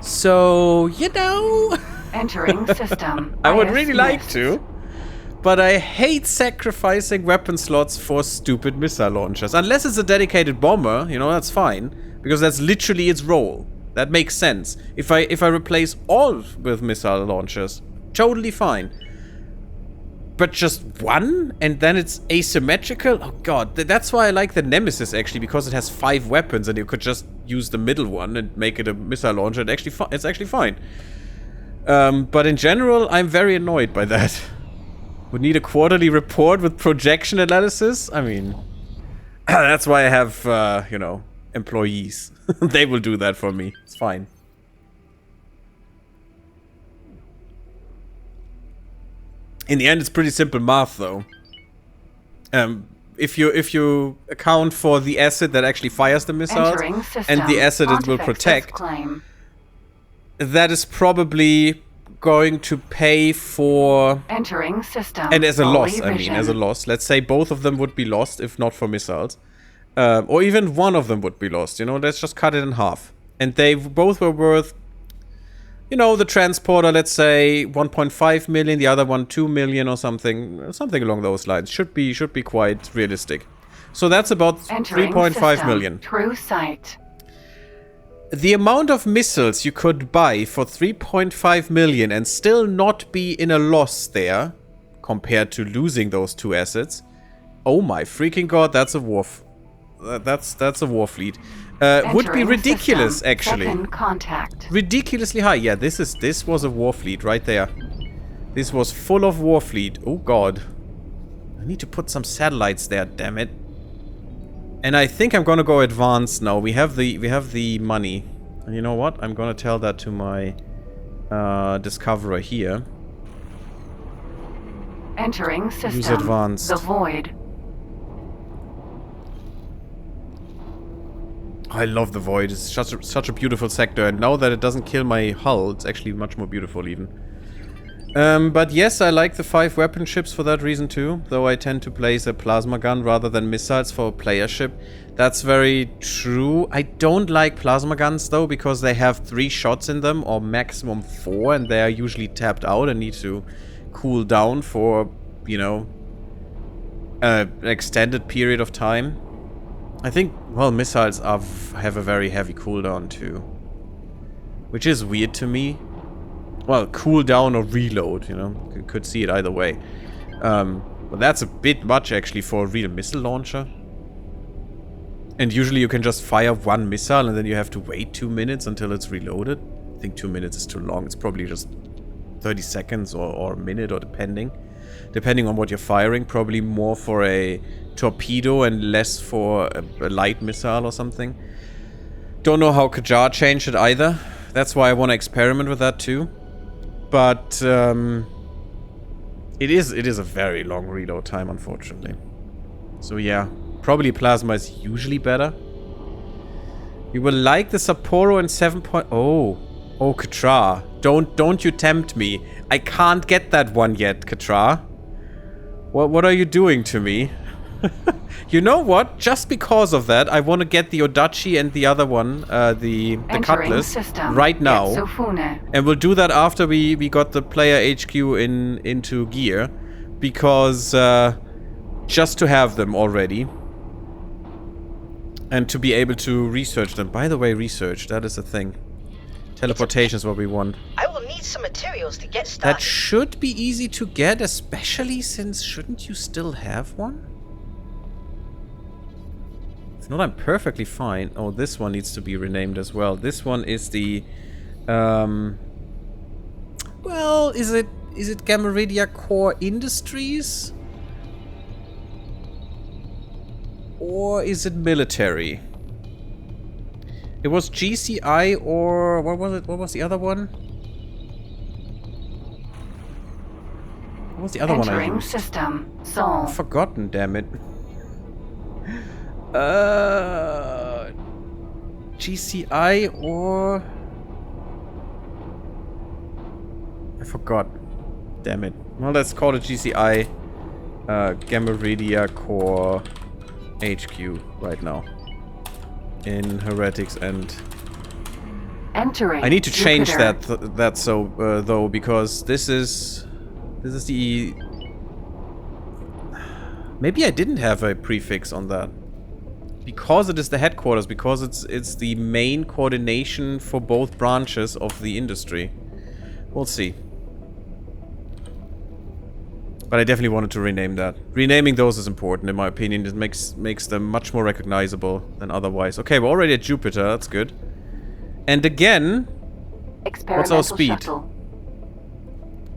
So, you know... Entering system. I would really like to. But I hate sacrificing weapon slots for stupid missile launchers. Unless it's a dedicated bomber, you know, that's fine. Because that's literally its role. That makes sense. If I replace all with missile launchers, totally fine. But just one? And then it's asymmetrical? Oh god, that's why I like the Nemesis actually, because it has 5 weapons and you could just use the middle one and make it a missile launcher. It's actually fine. But in general, I'm very annoyed by that. Would need a quarterly report with projection analysis? I mean, that's why I have, you know, employees. They will do that for me. It's fine. In the end, it's pretty simple math, though. If you account for the asset that actually fires the missiles and the asset it will protect, that is probably going to pay for... Entering system. And as a loss, I mean, as a loss. Let's say both of them would be lost if not for missiles. Or even one of them would be lost, you know? Let's just cut it in half. And they both were worth You know, the transporter, let's say 1.5 million, the other one 2 million or something along those lines. Should be quite realistic. So that's about Entering 3.5 system. million. True sight. The amount of missiles you could buy for 3.5 million and still not be in a loss there, compared to losing those 2 assets. Oh my freaking god, that's a war. That's a war fleet. Would be ridiculous, system. actually. Second contact. Ridiculously high. Yeah, this was a war fleet right there. This was full of war fleet. Oh god. I need to put some satellites there, damn it. And I think I'm gonna go advanced now. We have the money. And you know what? I'm gonna tell that to my discoverer here. Entering system. Use advanced. The void. I love the void. It's such a beautiful sector, and now that it doesn't kill my hull, it's actually much more beautiful even. But yes, I like the 5 weapon ships for that reason too, though I tend to place a plasma gun rather than missiles for a player ship. That's very true. I don't like plasma guns though, because they have 3 shots in them, or maximum 4, and they are usually tapped out and need to cool down for, you know, an extended period of time. I think, well, missiles have a very heavy cooldown too. Which is weird to me. Well, cooldown or reload, you know. You could see it either way. But that's a bit much actually for a real missile launcher. And usually you can just fire 1 missile and then you have to wait 2 minutes until it's reloaded. I think 2 minutes is too long. It's probably just 30 seconds or a minute, or depending on what you're firing. Probably more for a torpedo and less for a light missile or something. Don't know how Qajar changed it either. That's why I want to experiment with that too. But it is a very long reload time, unfortunately. So yeah, probably plasma is usually better. You will like the Sapporo and 7. Oh, Katra. Don't you tempt me. I can't get that one yet, Katra. What are you doing to me? You know what? Just because of that, I want to get the Odachi and the other one, the Cutlass, right now. And we'll do that after we got the player HQ into gear. Because, just to have them already. And to be able to research them. By the way, research, that is a thing. Teleportation is what we want. I will need some materials to get started. That should be easy to get, especially since shouldn't you still have one? If not, I'm perfectly fine. Oh, this one needs to be renamed as well. This one is the well, is it Gammaridia Core Industries? Or is it military? It was GCI or what was it? What was the other one? What was the other one I Entering used? system. Sol. I've forgotten, damn it. GCI or... I forgot. Damn it. Well, let's call it GCI. Gammaridia Core HQ right now. In Heretics and... Entering I need to change Jupiter. that though, because this is the... Maybe I didn't have a prefix on that. Because it is the headquarters, because it's the main coordination for both branches of the industry. We'll see. But I definitely wanted to rename that. Renaming those is important, in my opinion. It makes them much more recognizable than otherwise. Okay, we're already at Jupiter. That's good. And again, what's our speed? Shuttle.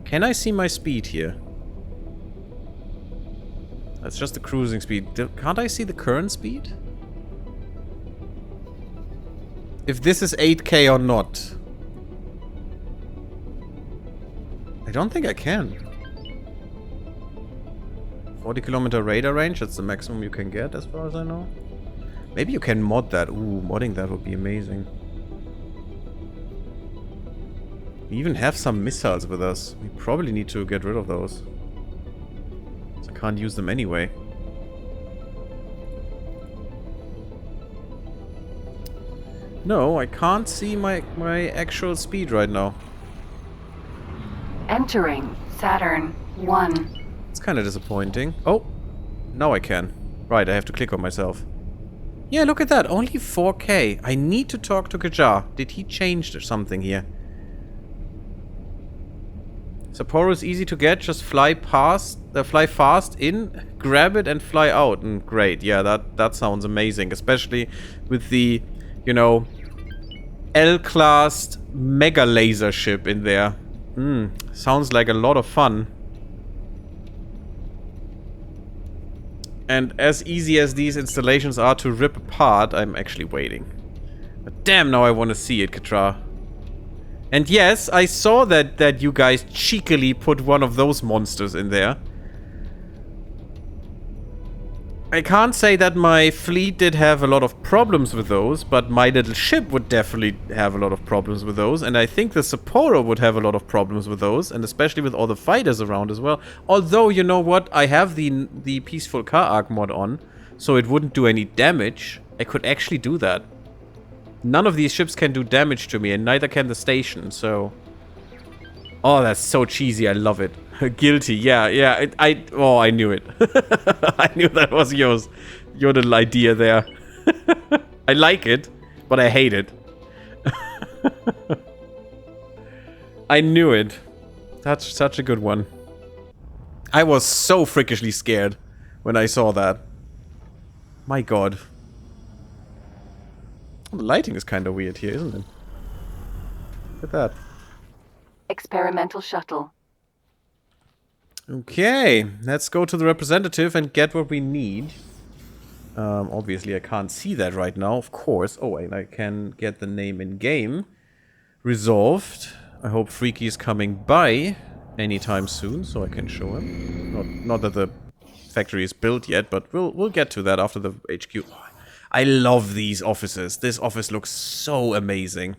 Can I see my speed here? That's just the cruising speed. Can't I see the current speed? If this is 8K or not. I don't think I can. 40 kilometer radar range, that's the maximum you can get as far as I know. Maybe you can mod that. Ooh, modding that would be amazing. We even have some missiles with us. We probably need to get rid of those. So I can't use them anyway. No, I can't see my actual speed right now. Entering Saturn 1. It's kind of disappointing. Oh, now I can. Right, I have to click on myself. Yeah, look at that. Only 4K. I need to talk to Kajar. Did he change something here? Sapporo is easy to get. Just fly fast in, grab it, and fly out. And great. Yeah, that sounds amazing. Especially with the, you know, L-class mega laser ship in there. Sounds like a lot of fun. And as easy as these installations are to rip apart, I'm actually waiting. But damn, now I want to see it, Katra. And yes, I saw that you guys cheekily put one of those monsters in there. I can't say that my fleet did have a lot of problems with those, but my little ship would definitely have a lot of problems with those, and I think the Sapporo would have a lot of problems with those, and especially with all the fighters around as well. Although, you know what, I have the Peaceful Car Arc mod on, so it wouldn't do any damage. I could actually do that. None of these ships can do damage to me, and neither can the station, so... Oh, that's so cheesy, I love it. Guilty, yeah, oh, I knew it. I knew that was yours. Your little idea there. I like it, but I hate it. I knew it. That's such a good one. I was so freakishly scared when I saw that. My god. The lighting is kind of weird here, isn't it? Look at that. Experimental shuttle. Okay, let's go to the representative and get what we need. Obviously, I can't see that right now, of course. Oh, and I can get the name in game. Resolved. I hope Freaky is coming by anytime soon, so I can show him. Not that the factory is built yet, but we'll get to that after the HQ. I love these offices. This office looks so amazing.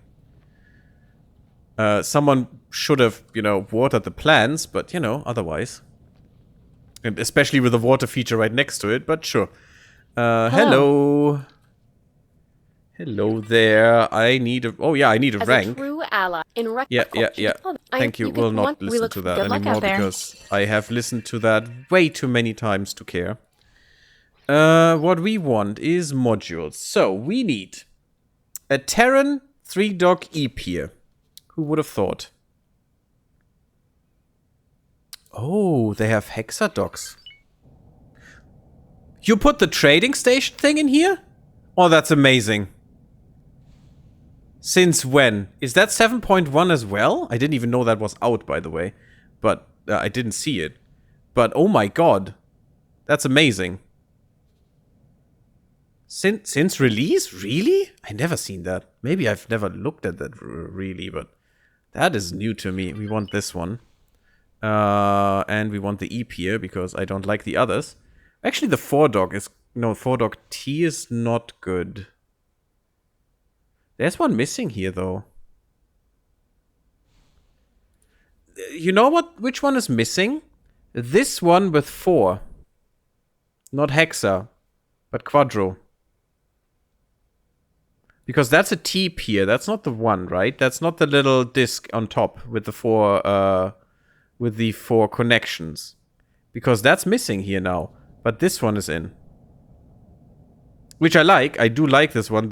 Someone should have, you know, watered the plants, but, you know, otherwise. And especially with the water feature right next to it, but sure. Hello. Hello there. I need a... Oh, yeah, I need a rank. As a true ally in Yeah. Thank you. We'll not listen to that anymore because I have listened to that way too many times to care. What we want is modules. So, we need a Terran 3-dock E-Pier. Who would have thought? Oh, they have hexadocks. You put the trading station thing in here? Oh, that's amazing. Since when? Is that 7.1 as well? I didn't even know that was out, by the way. But I didn't see it. But oh my god. That's amazing. Since release? Really? I never seen that. Maybe I've never looked at that really, but that is new to me. We want this one. And we want the EP here because I don't like the others. Actually, the 4-dock is... No, 4-dock T is not good. There's one missing here, though. You know what? Which one is missing? This one with 4. Not Hexa, but Quadro. Because that's a T-pier. That's not the one, right? That's not the little disc on top with the 4... with the 4 connections. Because that's missing here now. But this one is in. Which I like. I do like this one.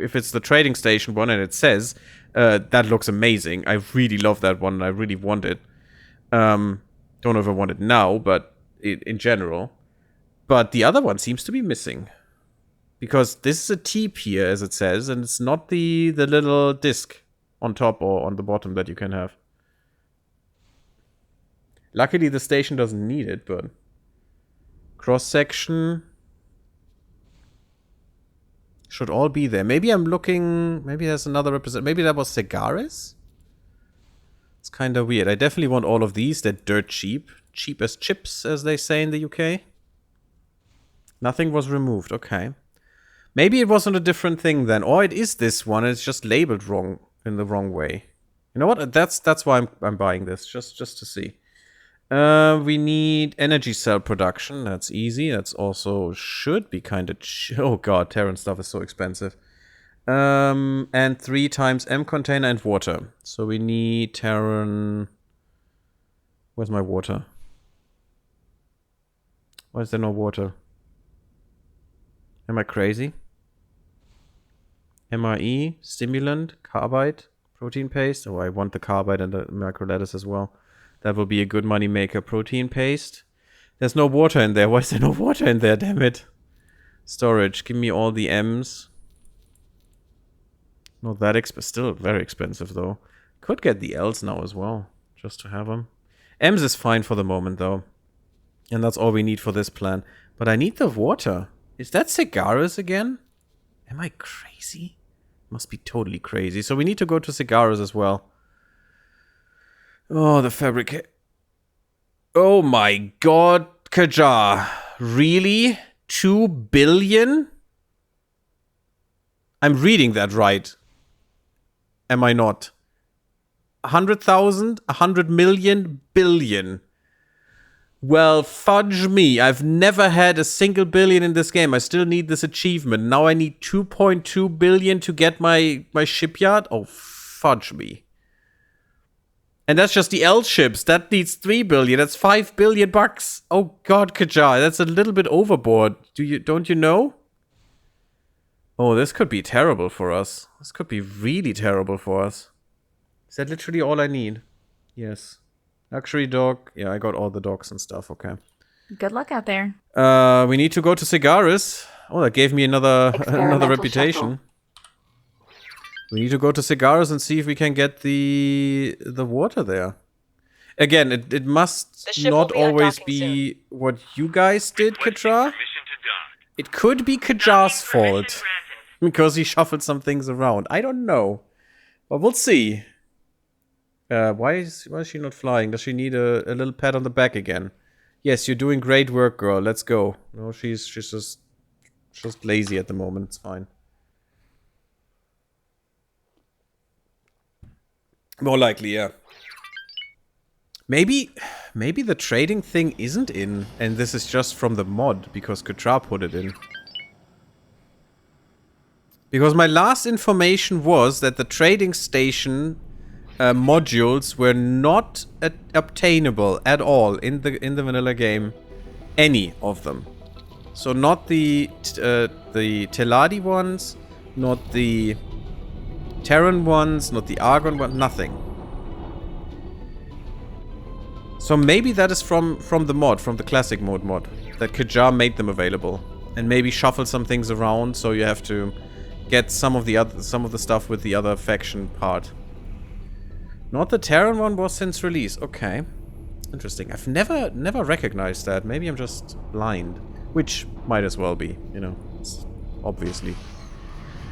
If it's the trading station one and it says, that looks amazing. I really love that one. I really want it. Don't know if I want it now, but in general. But the other one seems to be missing. Because this is a T-pier, as it says, and it's not the little disc on top or on the bottom that you can have. Luckily, the station doesn't need it, but... Cross-section... should all be there. Maybe I'm looking... Maybe there's another representative. Maybe that was Segaris? It's kind of weird. I definitely want all of these. They're dirt cheap. Cheap as chips, as they say in the UK. Nothing was removed. Okay. Maybe it wasn't a different thing then. Or it is this one. And it's just labeled wrong. In the wrong way. You know what? That's why I'm buying this. Just to see. We need energy cell production. That's easy. That's also should be kind of... Oh god, Terran stuff is so expensive. And 3 times M container and water. So we need Terran... Where's my water? Why is there no water? Am I crazy? MRE, stimulant, carbide, protein paste. Oh, I want the carbide and the microlettuce as well. That will be a good money maker. Protein paste. There's no water in there. Why is there no water in there? Damn it. Storage. Give me all the M's. Not that expensive. Still very expensive though. Could get the L's now as well. Just to have them. M's is fine for the moment though. And that's all we need for this plan. But I need the water. Is that Cigaris again? Am I crazy? Must be totally crazy. So we need to go to Cigaris as well. Oh, the fabricate. Oh my god, Kajar. Really? 2 billion? I'm reading that right. Am I not? 100,000? 100 million? Billion. Well, fudge me. I've never had a single billion in this game. I still need this achievement. Now I need 2.2 billion to get my shipyard? Oh, fudge me. And that's just the L ships. That needs 3 billion. That's 5 billion bucks. Oh god, Kajar, that's a little bit overboard. Don't you know? Oh, this could be terrible for us. This could be really terrible for us. Is that literally all I need? Yes. Luxury dock. Yeah, I got all the docks and stuff. Okay. Good luck out there. We need to go to Cigaris. Oh, that gave me another reputation. Shuttle. We need to go to Cigaris and see if we can get the water there. Again, it must The ship will not be always undocking be what you guys did, Katra. It could be Kajar's fault. Because he shuffled some things around. I don't know. But we'll see. Why is she not flying? Does she need a little pat on the back again? Yes, you're doing great work, girl. Let's go. No, she's just lazy at the moment. It's fine. More likely, yeah. Maybe the trading thing isn't in, and this is just from the mod, because Katra put it in. Because my last information was that the trading station modules were not obtainable at all in the vanilla game. Any of them. So not the Teladi ones, not the Terran ones, not the Argon ones, nothing. So maybe that is from the mod, from the classic mode mod, that Kajar made them available, and maybe shuffle some things around, so you have to get some of the stuff with the other faction part. Not the Terran one was since release. Okay, interesting. I've never recognized that. Maybe I'm just blind, which might as well be. You know, obviously.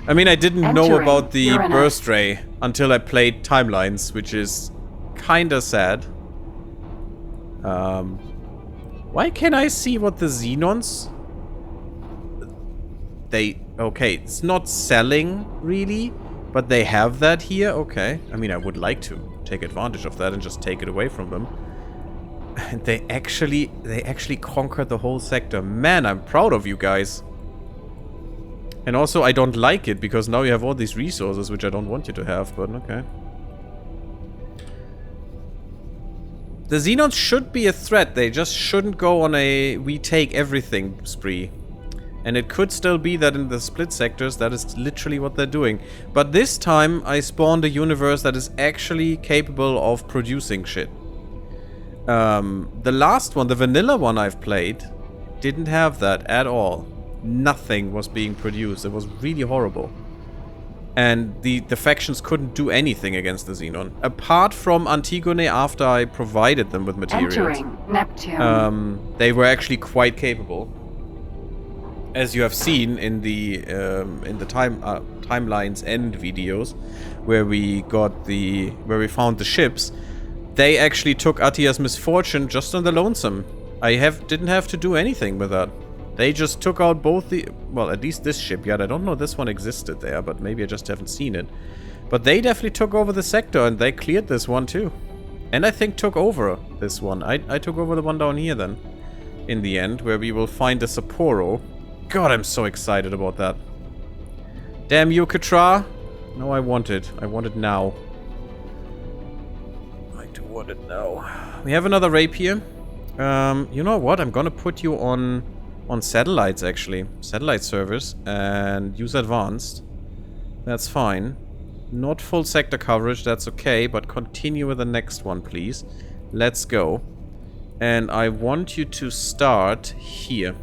I mean, I didn't know about the burst ray until I played Timelines, which is kinda sad. Why can't I see what the Xenons? Okay, it's not selling, really, but they have that here, okay. I mean, I would like to take advantage of that and just take it away from them. And they actually conquered the whole sector. Man, I'm proud of you guys. And also, I don't like it, because now you have all these resources, which I don't want you to have, but okay. The Xenons should be a threat, they just shouldn't go on a we take everything spree. And it could still be that in the split sectors, that is literally what they're doing. But this time, I spawned a universe that is actually capable of producing shit. The last one, the vanilla one I've played, didn't have that at all. Nothing was being produced. It was really horrible. And the factions couldn't do anything against the Xenon. Apart from Antigone after I provided them with materials. Entering Neptune. They were actually quite capable. As you have seen in the Timelines End videos, where we found the ships, they actually took Atia's misfortune just on the lonesome. I didn't have to do anything with that. They just took out both well, at least this shipyard. I don't know if this one existed there, but maybe I just haven't seen it. But they definitely took over the sector, and they cleared this one too. And I think took over this one. I took over the one down here then, in the end, where we will find the Sapporo. God, I'm so excited about that. Damn you, Katra. No, I want it. I want it now. I do want it now. we have another rapier. You know what? I'm gonna put you on satellites, actually. Satellite servers. And use advanced. That's fine. Not full sector coverage, that's okay. But continue with the next one, please. Let's go. And I want you to start here.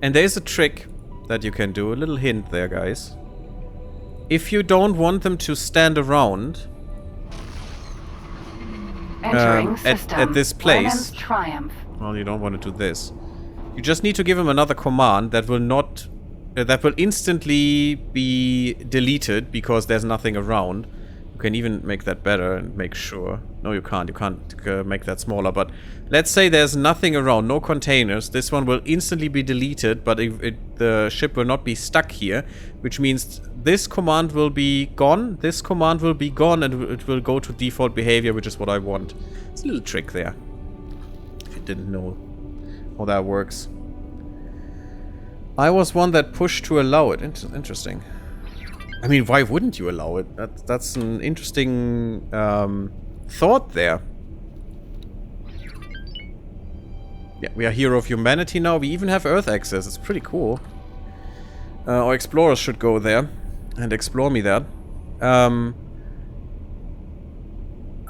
And there's a trick that you can do. A little hint there, guys. If you don't want them to stand around... Entering system. At this place... Triumph. Well, you don't want to do this. You just need to give him another command that will not... that will instantly be deleted because there's nothing around. You can even make that better and make sure... No, you can't. You can't make that smaller. But let's say there's nothing around, no containers. This one will instantly be deleted, but the ship will not be stuck here. Which means this command will be gone, this command will be gone, and it will go to default behavior, which is what I want. It's a little trick there. If you didn't know how that works. I was one that pushed to allow it. Interesting. I mean, why wouldn't you allow it? That's an interesting thought there. Yeah, we are hero of humanity now. We even have Earth access. It's pretty cool. Our explorers should go there and explore me that.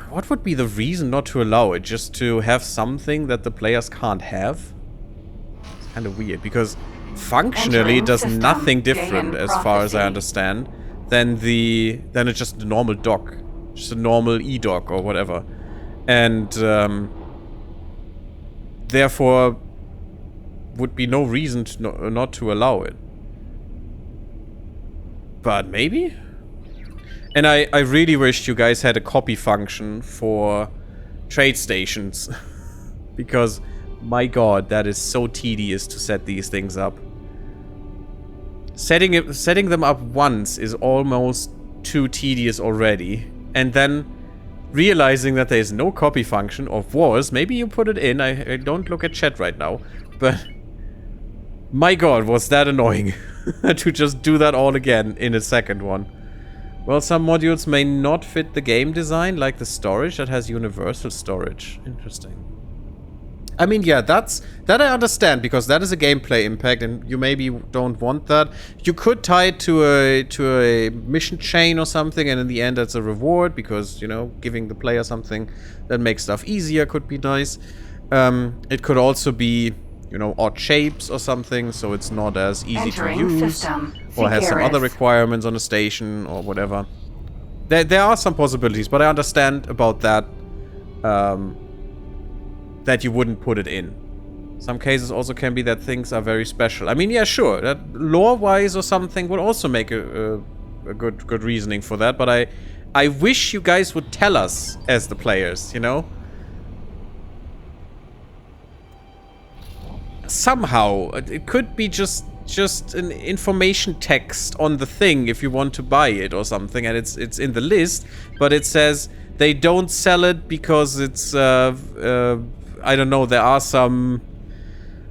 What would be the reason not to allow it? Just to have something that the players can't have? It's kind of weird, because functionally it does nothing different, as far as I understand, than it's just a normal dock. Just a normal e-dock or whatever. And therefore would be no reason to not to allow it. But maybe? And I really wished you guys had a copy function for trade stations. Because, my god, that is so tedious to set these things up. Setting them up once is almost too tedious already. And then realizing that there's no copy function, or was, maybe you put it in, I don't look at chat right now, but my god, was that annoying to just do that all again in a second one. Well, some modules may not fit the game design, like the storage that has universal storage. Interesting. I mean, yeah, that I understand, because that is a gameplay impact, and you maybe don't want that. You could tie it to a mission chain or something, and in the end that's a reward, because, you know, giving the player something that makes stuff easier could be nice. It could also be, you know, odd shapes or something, so it's not as easy to use, or has some other requirements on a station or whatever. There are some possibilities, but I understand about that. That you wouldn't put it in. Some cases also can be that things are very special. I mean, yeah, sure, that lore-wise or something would also make a good reasoning for that, but I wish you guys would tell us as the players, you know? Somehow, it could be just an information text on the thing if you want to buy it or something, and it's in the list, but it says they don't sell it because it's I don't know, there are some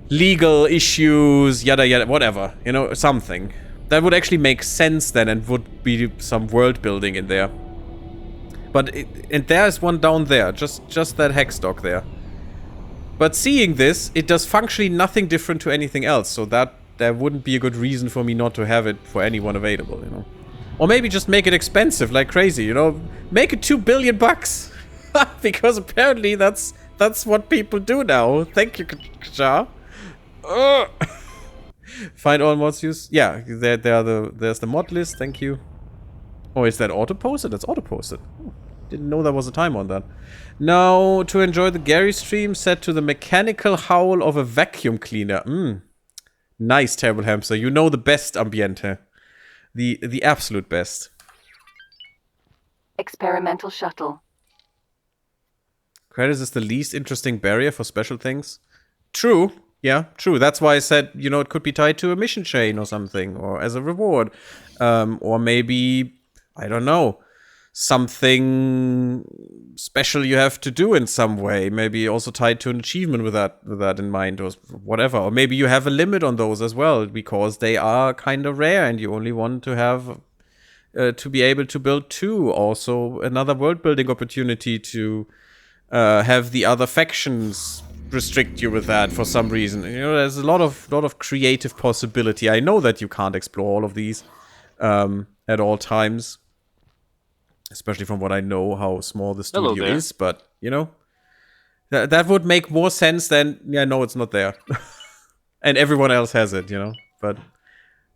legal issues, yada yada, whatever, you know, something. That would actually make sense then, and would be some world building in there. But, and there's one down there, just that hex dock there. But seeing this, it does functionally nothing different to anything else, so that there wouldn't be a good reason for me not to have it for anyone available, you know. Or maybe just make it expensive like crazy, you know. Make it $2 billion bucks. Because apparently that's what people do now. Thank you, Kajar. Find all mods use. Yeah, there's the mod list. Thank you. Oh, is that auto-posted? That's auto-posted. Oh, didn't know there was a time on that. Now, to enjoy the Gary stream, set to the mechanical howl of a vacuum cleaner. Nice, Terrible Hamster. You know the best ambiente. The absolute best. Experimental shuttle. Credits is the least interesting barrier for special things. True. Yeah, true. That's why I said, you know, it could be tied to a mission chain or something, or as a reward. Or maybe, I don't know, something special you have to do in some way. Maybe also tied to an achievement with that in mind, or whatever. Or maybe you have a limit on those as well, because they are kind of rare and you only want to have to be able to build 2. Also, another world building opportunity to have the other factions restrict you with that for some reason. You know, there's a lot of creative possibility. I know that you can't explore all of these at all times, especially from what I know how small the studio is. But you know, that would make more sense than no, it's not there, and everyone else has it. You know, but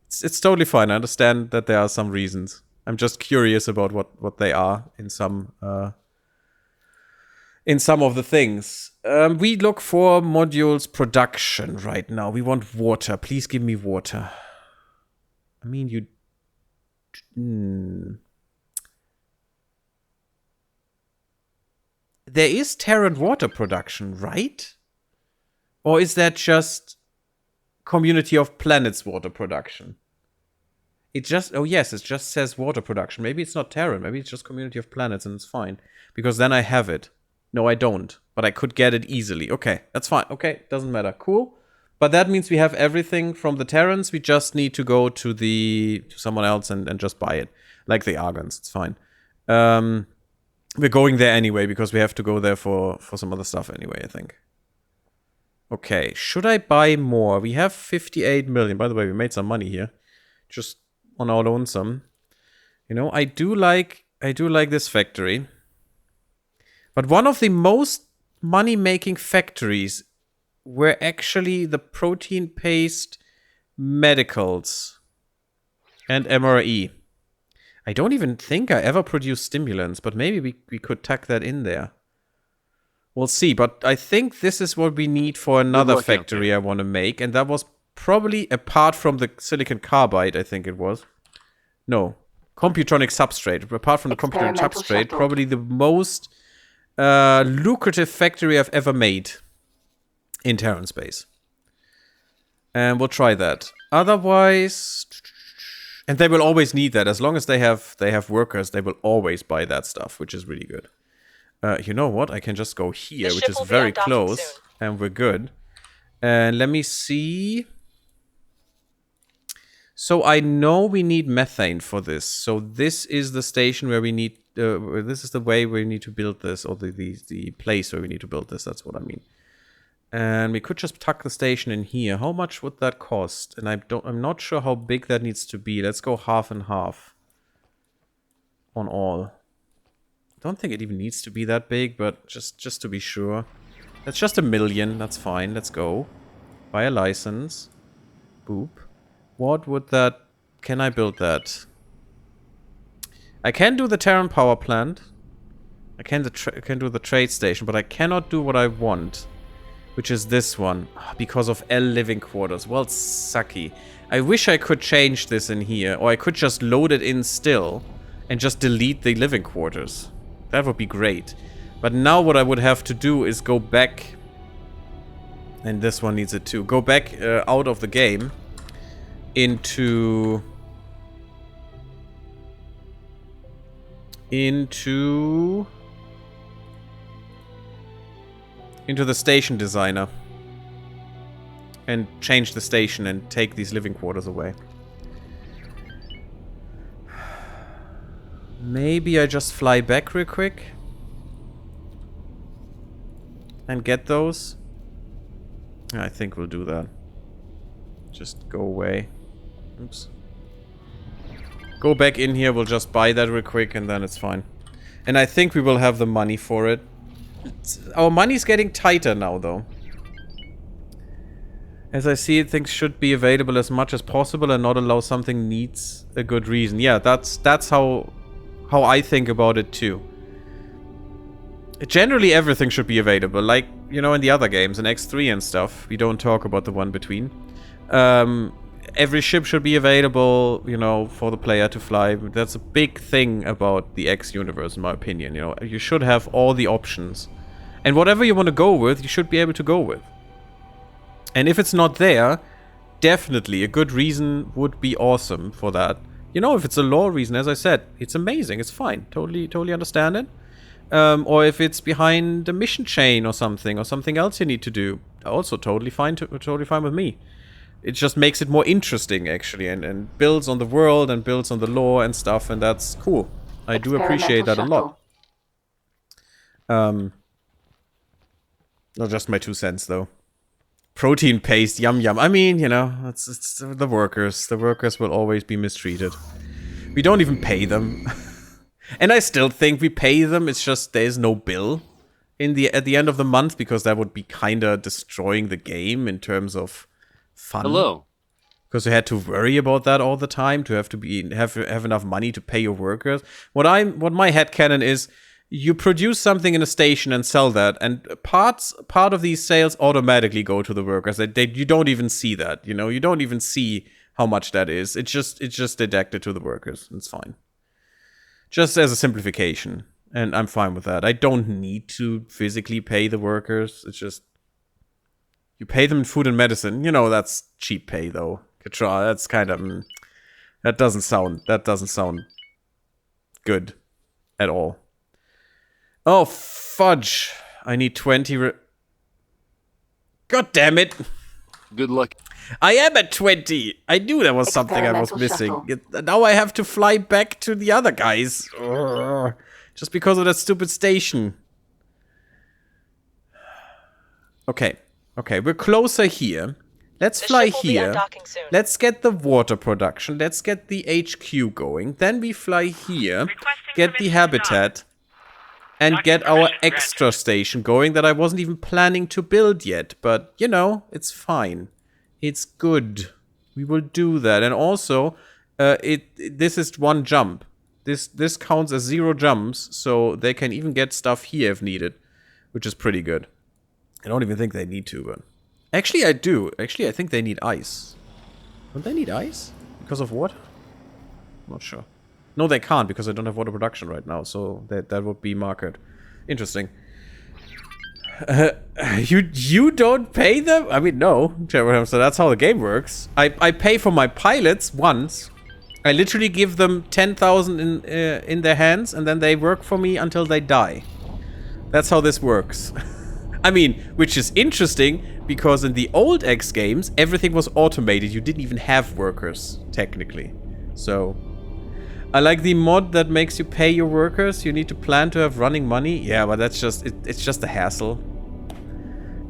it's totally fine. I understand that there are some reasons. I'm just curious about what they are in some of the things. We look for modules production right now. We want water. Please give me water. I mean, you... There is Terran water production, right? Or is that just Community of Planets water production? It just... Oh, yes, it just says water production. Maybe it's not Terran. Maybe it's just Community of Planets and it's fine. Because then I have it. No, I don't. But I could get it easily. Okay, that's fine. Okay, doesn't matter. Cool. But that means we have everything from the Terrans. We just need to go to someone else and just buy it. Like the Argons. It's fine. We're going there anyway because we have to go there for some other stuff anyway, I think. Okay, should I buy more? We have 58 million. By the way, we made some money here. Just on our lonesome. You know, I do like this factory. But one of the most money-making factories were actually the protein paste medicals and MRE. I don't even think I ever produced stimulants, but maybe we could tack that in there. We'll see, but I think this is what we need for another factory I want to make, and that was probably, apart from the silicon carbide, I think it was. No, computronic substrate. Apart from the computronic substrate, probably the most... lucrative factory I've ever made in Terran space. And we'll try that. Otherwise... And they will always need that. As long as they have workers, they will always buy that stuff, which is really good. You know what? I can just go here, which is very close. And we're good. And let me see... So I know we need methane for this. So this is the station where we need... this is the way we need to build this, or the place where we need to build this. That's what I mean. And we could just tuck the station in here. How much would that cost? And I'm not sure how big that needs to be. Let's go half and half on all. I don't think it even needs to be that big, but just to be sure. That's just 1 million. That's fine. Let's go. Buy a license. Boop. What would that... Can I build that? I can do the Terran power plant. I can do the trade station, but I cannot do what I want. Which is this one. Because of L living quarters. Well, sucky. I wish I could change this in here. Or I could just load it in still. And just delete the living quarters. That would be great. But now what I would have to do is go back. And this one needs it too. Go back out of the game. Into the station designer and change the station and take these living quarters away. Maybe I just fly back real quick and get those. I think we'll do that. Just go away. Oops. Go back in here, we'll just buy that real quick and then it's fine. And I think we will have the money for it. Our money's getting tighter now, though. As I see it, things should be available as much as possible and not allow something needs a good reason. Yeah, that's how I think about it too. Generally, everything should be available. Like, you know, in the other games, in X3 and stuff. We don't talk about the one between. Every ship should be available, you know, for the player to fly. That's a big thing about the X universe, in my opinion. You know, you should have all the options. And whatever you want to go with, you should be able to go with. And if it's not there, definitely a good reason would be awesome for that. You know, if it's a lore reason, as I said, it's amazing. It's fine. Totally understand it. Or if it's behind a mission chain or something else you need to do, also totally fine with me. it just makes it more interesting, actually, and builds on the world and builds on the lore and stuff, and that's cool. I do appreciate that a lot. Not just my 2 cents, though. Protein paste, yum yum. I mean, you know, it's the workers. The workers will always be mistreated. We don't even pay them. And I still think we pay them, it's just there's no bill at the end of the month, because that would be kinda destroying the game in terms of fun. Hello. Because you had to worry about that all the time, to have enough money to pay your workers. What my headcanon is, you produce something in a station and sell that, and part of these sales automatically go to the workers. You don't even see that, you know? You don't even see how much that is. It's just deducted to the workers. It's fine. Just as a simplification. And I'm fine with that. I don't need to physically pay the workers. It's just... You pay them in food and medicine. You know, that's cheap pay, though. Katra, that's kind of... That doesn't sound good at all. Oh, fudge. I need 20... God damn it. Good luck. I am at 20. I knew there was something I was missing. Now I have to fly back to the other guys. Ugh. Just because of that stupid station. Okay. Okay, we're closer here. Let's fly here. Let's get the water production. Let's get the HQ going. Then we fly here. Get the habitat. And get our extra station going that I wasn't even planning to build yet. But, you know, it's fine. It's good. We will do that. And also, this is 1 jump. This counts as 0 jumps, so they can even get stuff here if needed. Which is pretty good. I don't even think they need to, but... Actually, I do. Actually, I think they need ice. Don't they need ice? Because of water? I'm not sure. No, they can't, because I don't have water production right now, so that would be market. Interesting. You don't pay them? I mean, no. So that's how the game works. I pay for my pilots once. I literally give them 10,000 in their hands, and then they work for me until they die. That's how this works. I mean, which is interesting, because in the old X games, everything was automated. You didn't even have workers, technically. So... I like the mod that makes you pay your workers. You need to plan to have running money. Yeah, but that's just... It's just a hassle.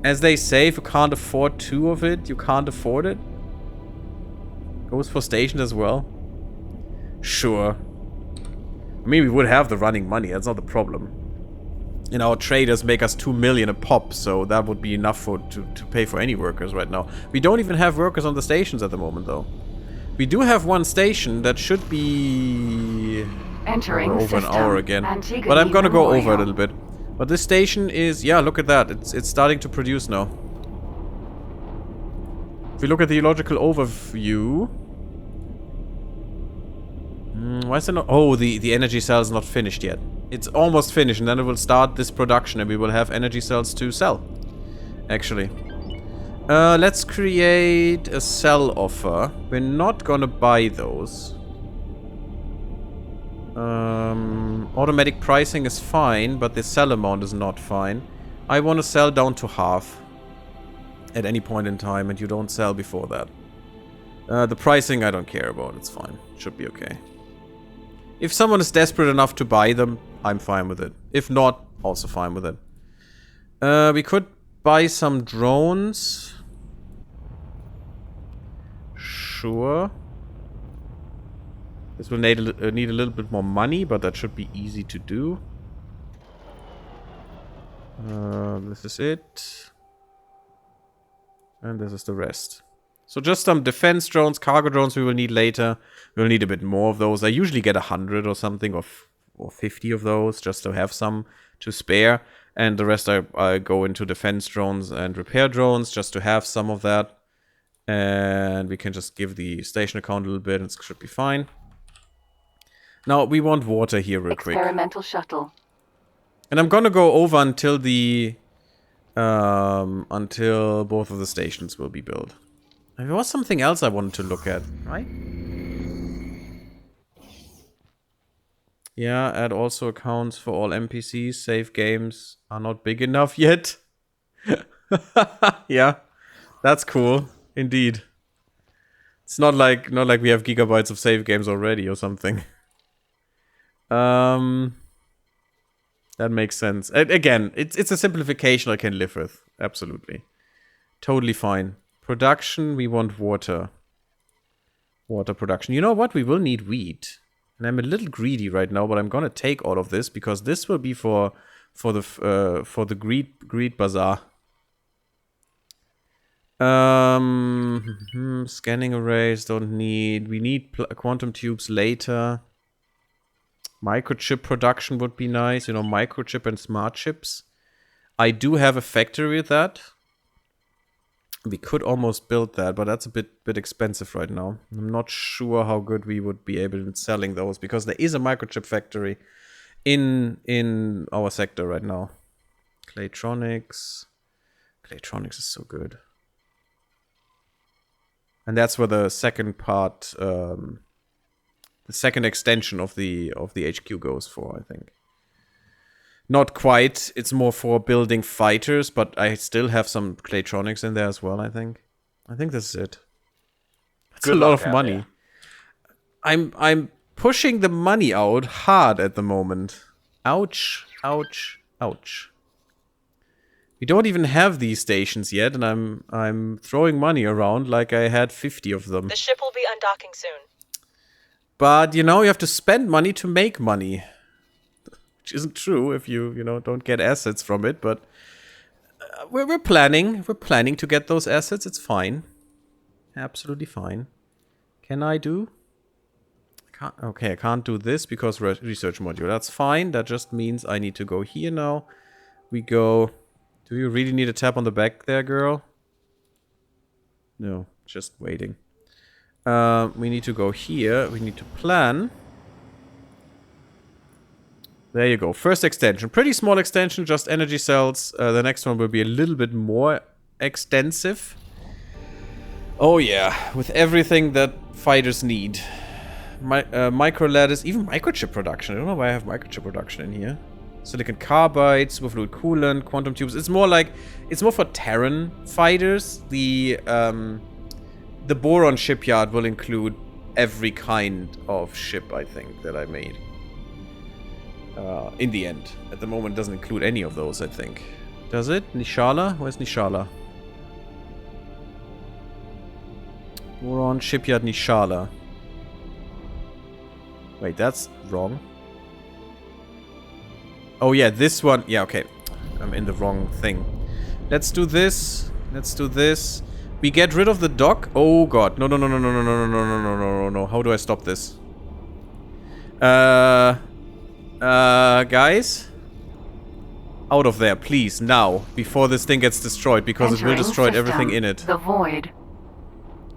As they say, if you can't afford 2 of it, you can't afford it. Goes for stations as well. Sure. I mean, we would have the running money. That's not the problem. And our traders make us 2 million a pop, so that would be enough to pay for any workers right now. We don't even have workers on the stations at the moment, though. We do have 1 station that should be over an hour again. But I'm gonna go over a little bit. But this station is... Yeah, look at that. It's starting to produce now. If we look at the logical overview... why is it not... Oh, the energy cell is not finished yet. It's almost finished, and then it will start this production, and we will have energy cells to sell. Actually. Let's create a sell offer. We're not gonna buy those. Automatic pricing is fine, but the sell amount is not fine. I want to sell down to half at any point in time, and you don't sell before that. The pricing I don't care about. It's fine. Should be okay. If someone is desperate enough to buy them, I'm fine with it. If not, also fine with it. We could buy some drones. Sure. This will need a little bit more money, but that should be easy to do. This is it. And this is the rest. So just some defense drones, cargo drones we will need later. We'll need a bit more of those. I usually get 100 or something, or 50 of those, just to have some to spare. And the rest I go into defense drones and repair drones, just to have some of that. And we can just give the station account a little bit, and it should be fine. Now, we want water here real quick. Experimental shuttle. And I'm gonna go over until the... until both of the stations will be built. There was something else I wanted to look at, right? Yeah, add also accounts for all NPCs. Save games are not big enough yet. Yeah, that's cool. Indeed. It's not like we have gigabytes of save games already or something. That makes sense. Again, it's a simplification I can live with. Absolutely. Totally fine. Production, we want water. Water production. You know what? We will need wheat. And I'm a little greedy right now, but I'm gonna take all of this because this will be for the greed bazaar. Scanning arrays don't need. We need quantum tubes later. Microchip production would be nice. You know, microchip and smart chips. I do have a factory with that. We could almost build that, but that's a bit expensive right now. I'm not sure how good we would be able in selling those because there is a microchip factory in our sector right now. Claytronics. Claytronics is so good. And that's where the second part, the second extension of the HQ goes for, I think. Not quite. It's more for building fighters, but I still have some Claytronics in there as well, I think. I think this is it. It's a lot of money. I'm pushing the money out hard at the moment. Ouch, ouch, ouch. We don't even have these stations yet, and I'm throwing money around like I had 50 of them. The ship will be undocking soon. But, you know, you have to spend money to make money. Which isn't true if you don't get assets from it, but we're planning to get those assets. It's fine. Absolutely fine. Can I do? Okay, I can't do this because research module. That's fine. That just means I need to go here now. We go... Do you really need a tap on the back there, girl? No, just waiting. We need to go here. We need to plan. There you go. First extension. Pretty small extension, just energy cells. The next one will be a little bit more extensive. Oh yeah, with everything that fighters need. Micro lattice, even microchip production. I don't know why I have microchip production in here. Silicon carbide, superfluid coolant, quantum tubes. It's more for Terran fighters. The boron shipyard will include every kind of ship, I think, that I made. In the end. At the moment, it doesn't include any of those, I think. Does it? Nishala? Where's Nishala? Boron shipyard Nishala. Wait, that's wrong. Oh yeah, this one. Yeah, okay. I'm in the wrong thing. Let's do this. Let's do this. We get rid of the dock. Oh god. No, no, no, no, no, no, no, no, no, no, no, no, no. How do I stop this? Guys? Out of there, please, now. Before this thing gets destroyed, because it will destroy everything in it. The void.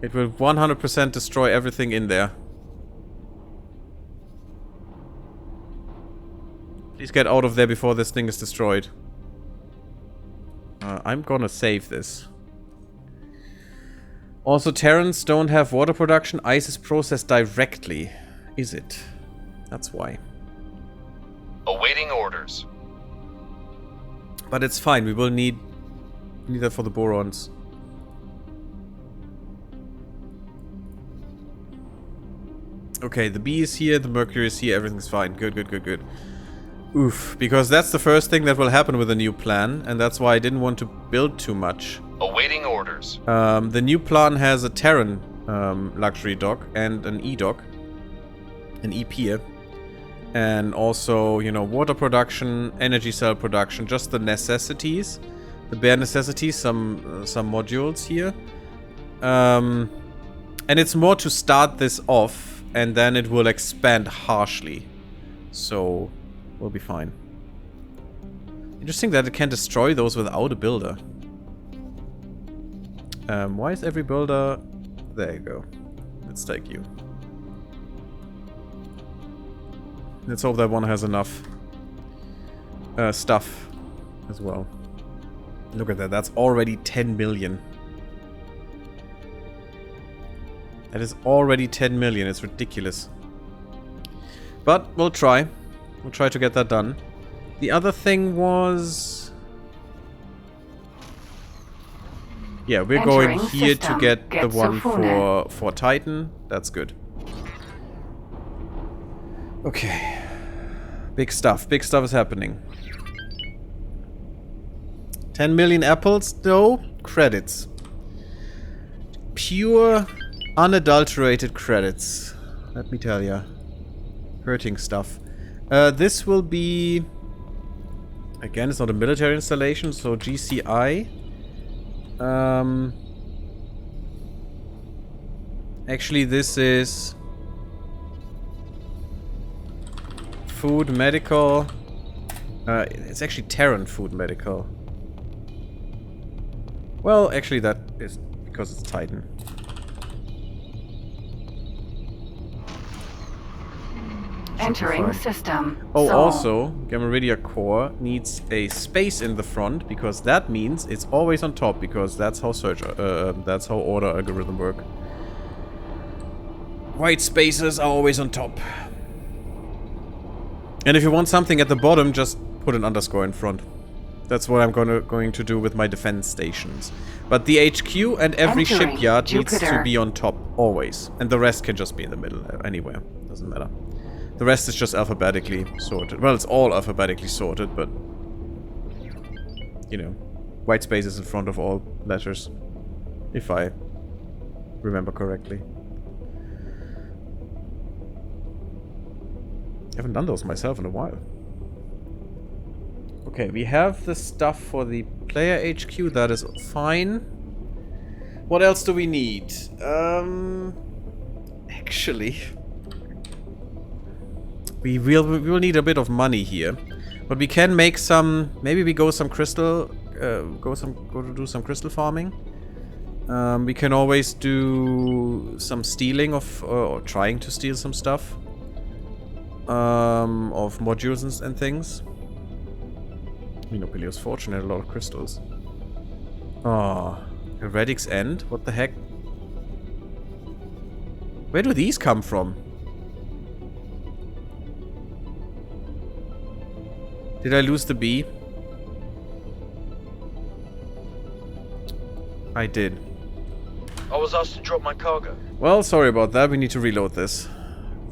It will 100% destroy everything in there. Please get out of there before this thing is destroyed. I'm gonna save this. Also, Terrans don't have water production. Ice is processed directly. Is it? That's why. Awaiting orders. But it's fine. We will need that for the borons. Okay, the B is here, the Mercury is here, everything's fine. Good, good, good, good. Oof, because that's the first thing that will happen with the new plan, and that's why I didn't want to build too much. Awaiting orders. The new plan has a Terran luxury dock and an E-dock. An E-pier. And also, you know, water production, energy cell production, just the necessities. The bare necessities, some modules here. And it's more to start this off, and then it will expand harshly. So, we'll be fine. Interesting that it can destroy those without a builder. Why is every builder... There you go. Let's take you. Let's hope that one has enough stuff as well. Look at that. That's already 10 million. That is already 10 million. It's ridiculous. But we'll try. We'll try to get that done. The other thing was... Yeah, we're going Entering here to system. get the Get one Sofune. for Titan. That's good. Okay. Big stuff. Big stuff is happening. 10 million apples? No. Credits. Pure, unadulterated credits. Let me tell ya. Hurting stuff. This will be... Again, it's not a military installation, so GCI. Actually, this is... Food, medical... it's actually Terran food, medical. Well, actually that is because it's Titan. Entering system. Oh, Sol. also, Gammaridia Core needs a space in the front because that means it's always on top because that's how that's how order algorithm work. White spaces are always on top. And if you want something at the bottom, just put an underscore in front. That's what I'm going to do with my defense stations. But the HQ and every Entering shipyard needs to Jupiter. be on top, always. And the rest can just be in the middle, anywhere. Doesn't matter. The rest is just alphabetically sorted. Well, it's all alphabetically sorted, but... You know, white space is in front of all letters. If I remember correctly. I haven't done those myself in a while. Okay, we have the stuff for the player HQ. That is fine. What else do we need? Actually... We will need a bit of money here. But we can make some... Maybe we go some crystal... Go to do some crystal farming. We can always do some stealing of... or trying to steal some stuff. Of modules and things. Minopilios Fortune had a lot of crystals. Oh, Heretic's End? What the heck? Where do these come from? Did I lose the bee? I did. I was asked to drop my cargo. Well, sorry about that. We need to reload this.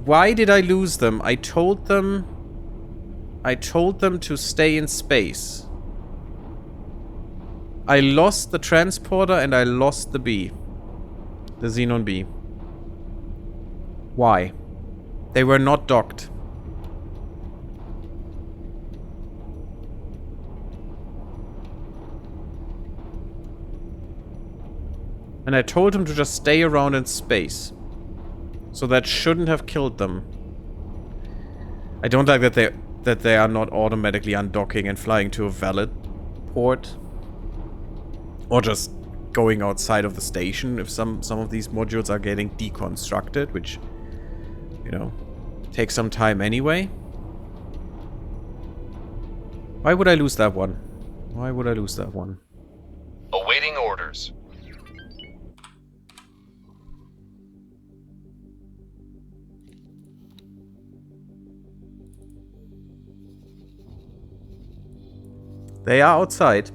Why did I lose them? I told them to stay in space. I lost the transporter and I lost the bee. The Xenon bee. Why? They were not docked. And I told him to just stay around in space. So that shouldn't have killed them. I don't like that they are not automatically undocking and flying to a valid port. Or just going outside of the station if some of these modules are getting deconstructed, which, you know, takes some time anyway. Why would I lose that one? Why would I lose that one? Awaiting orders. They are outside.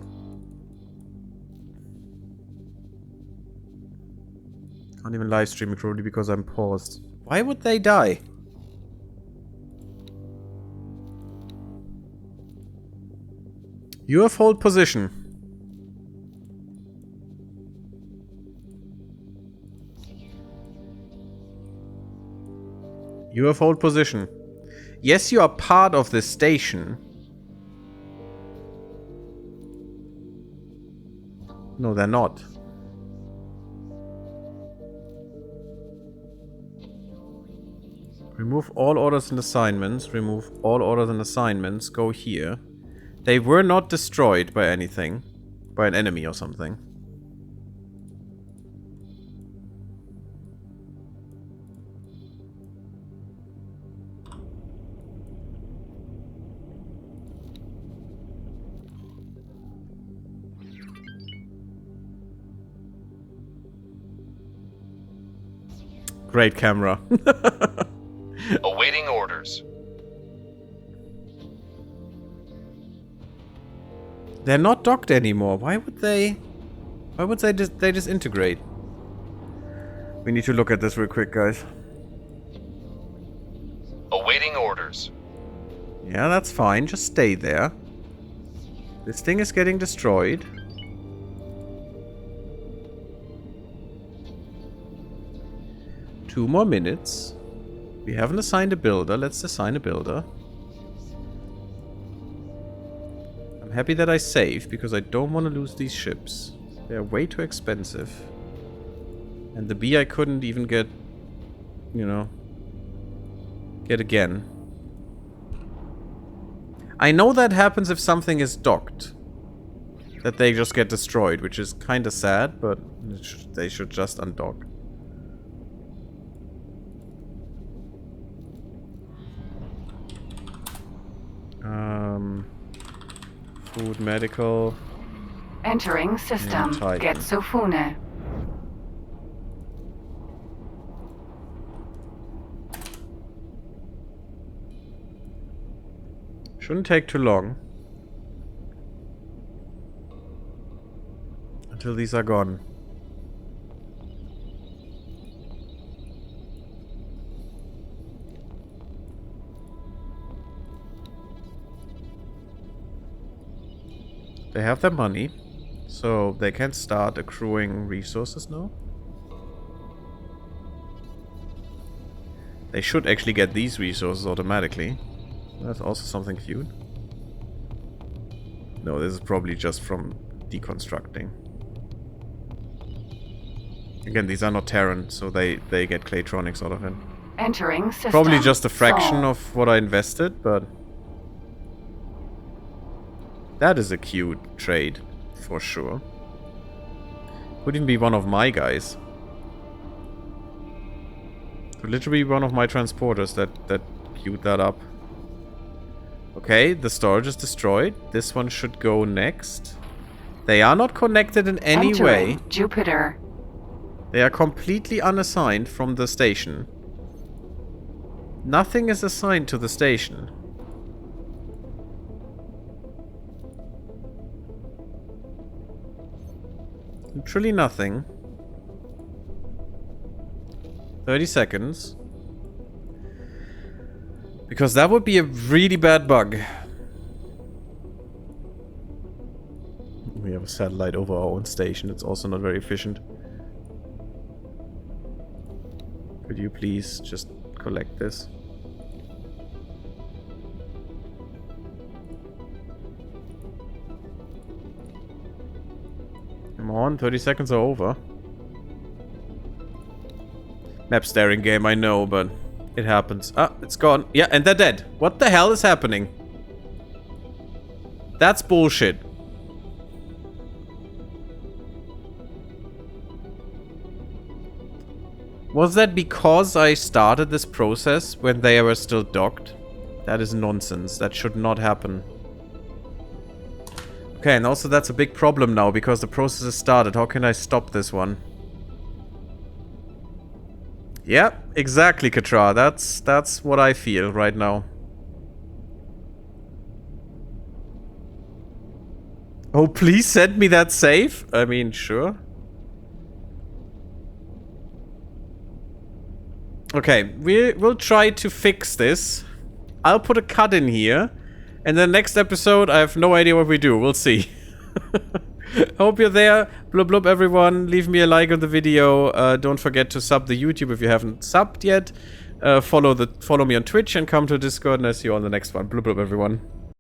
Can't even live stream it probably because I'm paused. Why would they die? You have hold position. You have hold position. Yes, you are part of this station. No, they're not. Remove all orders and assignments. Remove all orders and assignments. Go here. They were not destroyed by anything. By an enemy or something. Great camera. Awaiting orders. They're not docked anymore. Why would they... Why would they disintegrate? We need to look at this real quick, guys. Awaiting orders. Yeah, that's fine. Just stay there. This thing is getting destroyed. Two more minutes. We haven't assigned a builder. Let's assign a builder. I'm happy that I saved because I don't want to lose these ships. They're way too expensive. And the B I couldn't even get, you know, get again. I know that happens if something is docked. That they just get destroyed, which is kind of sad, but they should just undock. Food, medical. Entering system. Yeah, Titan. Getsofune. Shouldn't take too long. Until these are gone. They have their money, so they can start accruing resources now. They should actually get these resources automatically. That's also something cute. No, this is probably just from deconstructing. Again, these are not Terran, so they get Claytronics out of it. Entering system. Probably just a fraction Sol. of what I invested, but... that is a cute trade, for sure. Could even be one of my guys. Could literally be one of my transporters that queued that up. Okay, the storage is destroyed. This one should go next. They are not connected in any way. Jupiter. They are completely unassigned from the station. Nothing is assigned to the station. Literally nothing. 30 seconds. Because that would be a really bad bug. We have a satellite over our own station. It's also not very efficient. Could you please just collect this? Come on, 30 seconds are over. Map staring game, I know, but it happens. Ah, it's gone. Yeah, and they're dead. What the hell is happening? That's bullshit. Was that because I started this process when they were still docked? That is nonsense. That should not happen. Okay, and also that's a big problem now because the process is started. How can I stop this one? Yeah, exactly, Katra. That's what I feel right now. Oh, please send me that save? I mean, sure. Okay, we'll try to fix this. I'll put a cut in here. And the next episode, I have no idea what we do. We'll see. Hope you're there. Blub blub everyone. Leave me a like on the video. Don't forget to sub the YouTube if you haven't subbed yet. Follow me on Twitch and come to Discord, and I'll see you on the next one. Blub blub everyone.